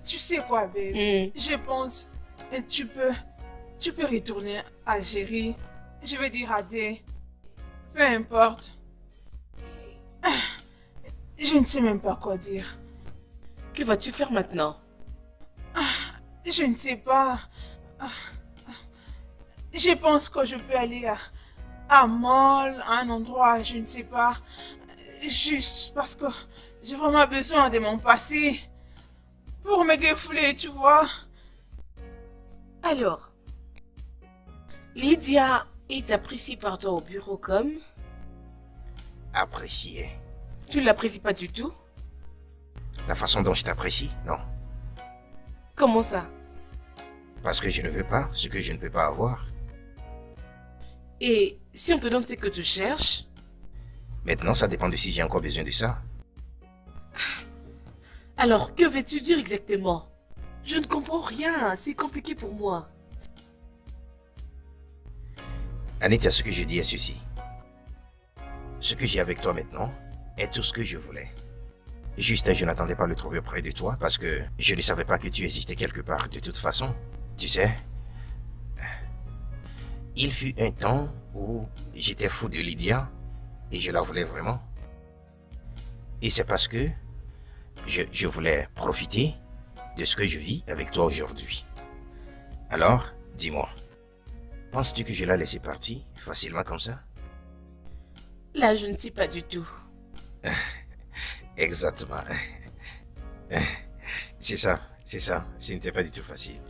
Tu sais quoi, babe? Hmm. Je pense que tu peux retourner à Jerry. Je vais dire à Day. Peu importe. Je ne sais même pas quoi dire. Que vas-tu faire maintenant? Je ne sais pas. Je pense que je peux aller à Mall, à un endroit, je ne sais pas. Juste parce que j'ai vraiment besoin de mon passé. Pour me défouler, tu vois. Alors, Lydia est appréciée par toi au bureau comme... Apprécier. Tu ne l'apprécies pas du tout? La façon dont je t'apprécie, non. Comment ça? Parce que je ne veux pas ce que je ne peux pas avoir. Et si on te donne ce que tu cherches? Maintenant, ça dépend de si j'ai encore besoin de ça. Alors, que veux-tu dire exactement? Je ne comprends rien, c'est compliqué pour moi. Anita, ce que je dis est ceci. Ce que j'ai avec toi maintenant est tout ce que je voulais. Juste, je n'attendais pas à le trouver près de toi parce que je ne savais pas que tu existais quelque part de toute façon. Tu sais, il fut un temps où j'étais fou de Lydia et je la voulais vraiment. Et c'est parce que je voulais profiter de ce que je vis avec toi aujourd'hui. Alors, dis-moi, penses-tu que je la laisser partir facilement comme ça? Là, je ne sais pas du tout. Exactement. C'est ça, c'est ça. Ce n'était pas du tout facile.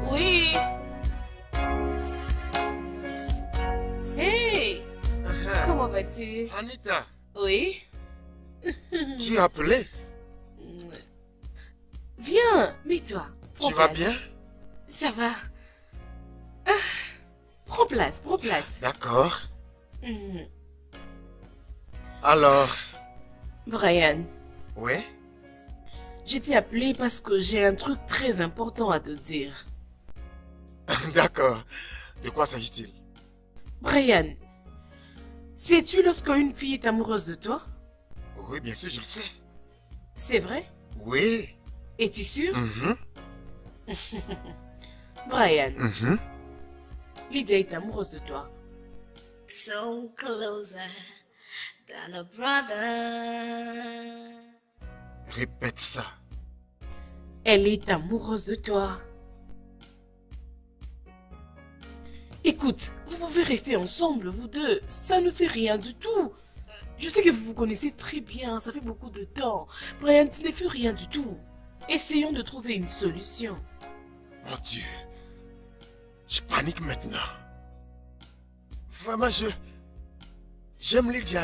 Oui. Hey, comment vas-tu? Anita, Oui. tu as appelé? Viens, mets-toi. Prends Tu vas place. bien? Ça va. Ah, prends place, prends place. D'accord. Mhm. Alors, Brian, oui? je t'ai appelé parce que j'ai un truc très important à te dire. D'accord. De quoi s'agit-il? Brian, sais-tu lorsque une fille est amoureuse de toi? Oui, bien sûr, je le sais. C'est vrai? Oui. Es-tu sûr? Mhm, Brian, mhm. Lydia est amoureuse de toi. So closer than a brother. Répète ça. Elle est amoureuse de toi. Écoute, vous pouvez rester ensemble, vous deux. Ça ne fait rien du tout. Je sais que vous vous connaissez très bien, ça fait beaucoup de temps. Brian, tu ne fais rien du tout. Essayons de trouver une solution. Mon Dieu. Je panique maintenant. Vraiment, j'aime Lydia.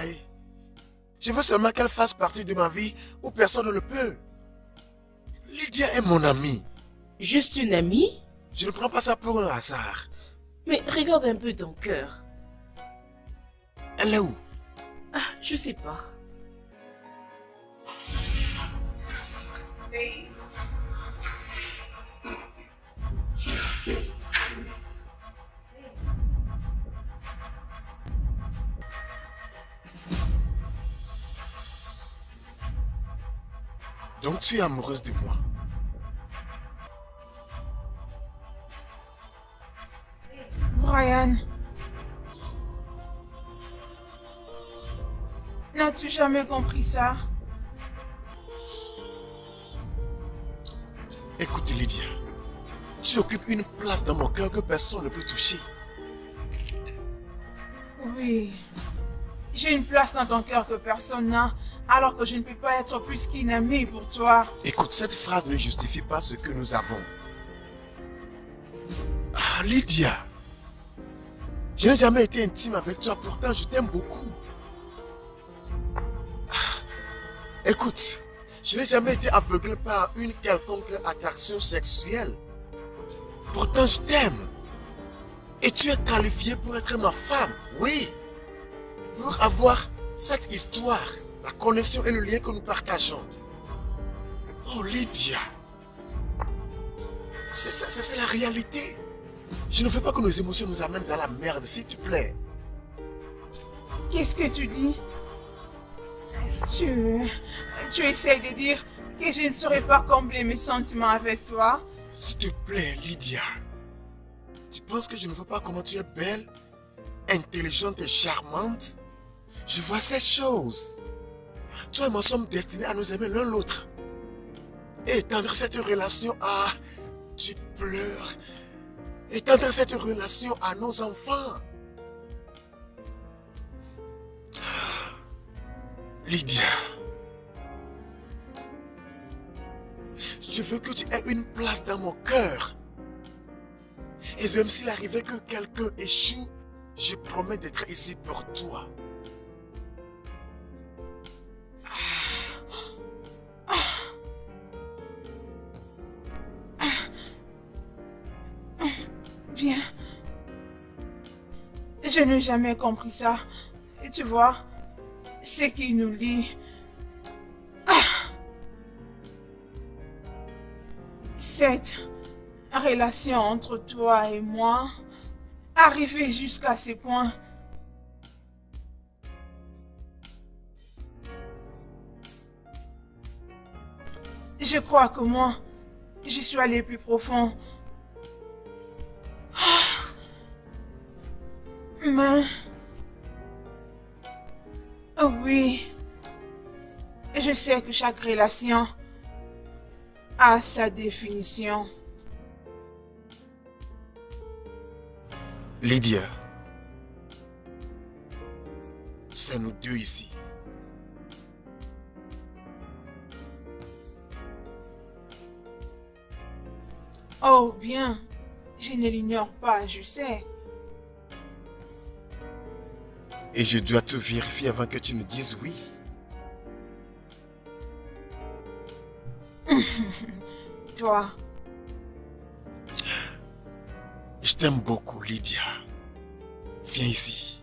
Je veux seulement qu'elle fasse partie de ma vie où personne ne le peut. Lydia est mon amie. Juste une amie? Je ne prends pas ça pour un hasard. Mais regarde un peu ton cœur. Elle est où? Ah, je sais pas. Donc tu es amoureuse de moi. Brian. N'as-tu jamais compris ça? Écoute Lydia, tu occupes une place dans mon cœur que personne ne peut toucher. Oui. J'ai une place dans ton cœur que personne n'a, alors que je ne peux pas être plus qu'une amie pour toi. Écoute, cette phrase ne justifie pas ce que nous avons. Ah, Lydia, je n'ai jamais été intime avec toi, pourtant je t'aime beaucoup. Ah, écoute, je n'ai jamais été aveuglé par une quelconque attraction sexuelle. Pourtant je t'aime. Et tu es qualifiée pour être ma femme, oui. Pour avoir cette histoire, la connexion et le lien que nous partageons. Oh Lydia, c'est la réalité. Je ne veux pas que nos émotions nous amènent dans la merde, s'il te plaît. Qu'est-ce que tu dis? Tu essaies de dire que je ne saurais pas combler mes sentiments avec toi? S'il te plaît, Lydia. Tu penses que je ne vois pas comment tu es belle, intelligente et charmante? Je vois ces choses. Toi et moi sommes destinés à nous aimer l'un l'autre. Et étendre cette relation à... Tu pleures. Étendre cette relation à nos enfants. Lydia. Je veux que tu aies une place dans mon cœur. Et même s'il arrivait que quelqu'un échoue, je promets d'être ici pour toi. Bien. Je n'ai jamais compris ça. Et tu vois, ce qui nous lie... Cette relation entre toi et moi, arrivée jusqu'à ce point, je crois que moi, je suis allé plus profond. Mais... Oh oui, je sais que chaque relation a sa définition. Lydia, c'est nous deux ici. Oh, bien. Je ne l'ignore pas, je sais. Et je dois tout vérifier avant que tu ne dises oui. Toi, Je t'aime beaucoup, Lydia. Viens ici.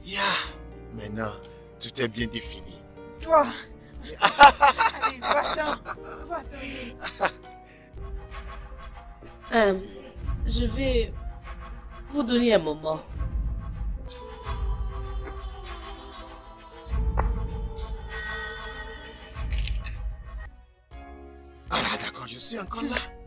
Ya, maintenant, tout est bien défini. toi. Allez, va-t'en. Va-t'en. Je vais vous donner un moment. Ah là, d'accord, je suis encore là.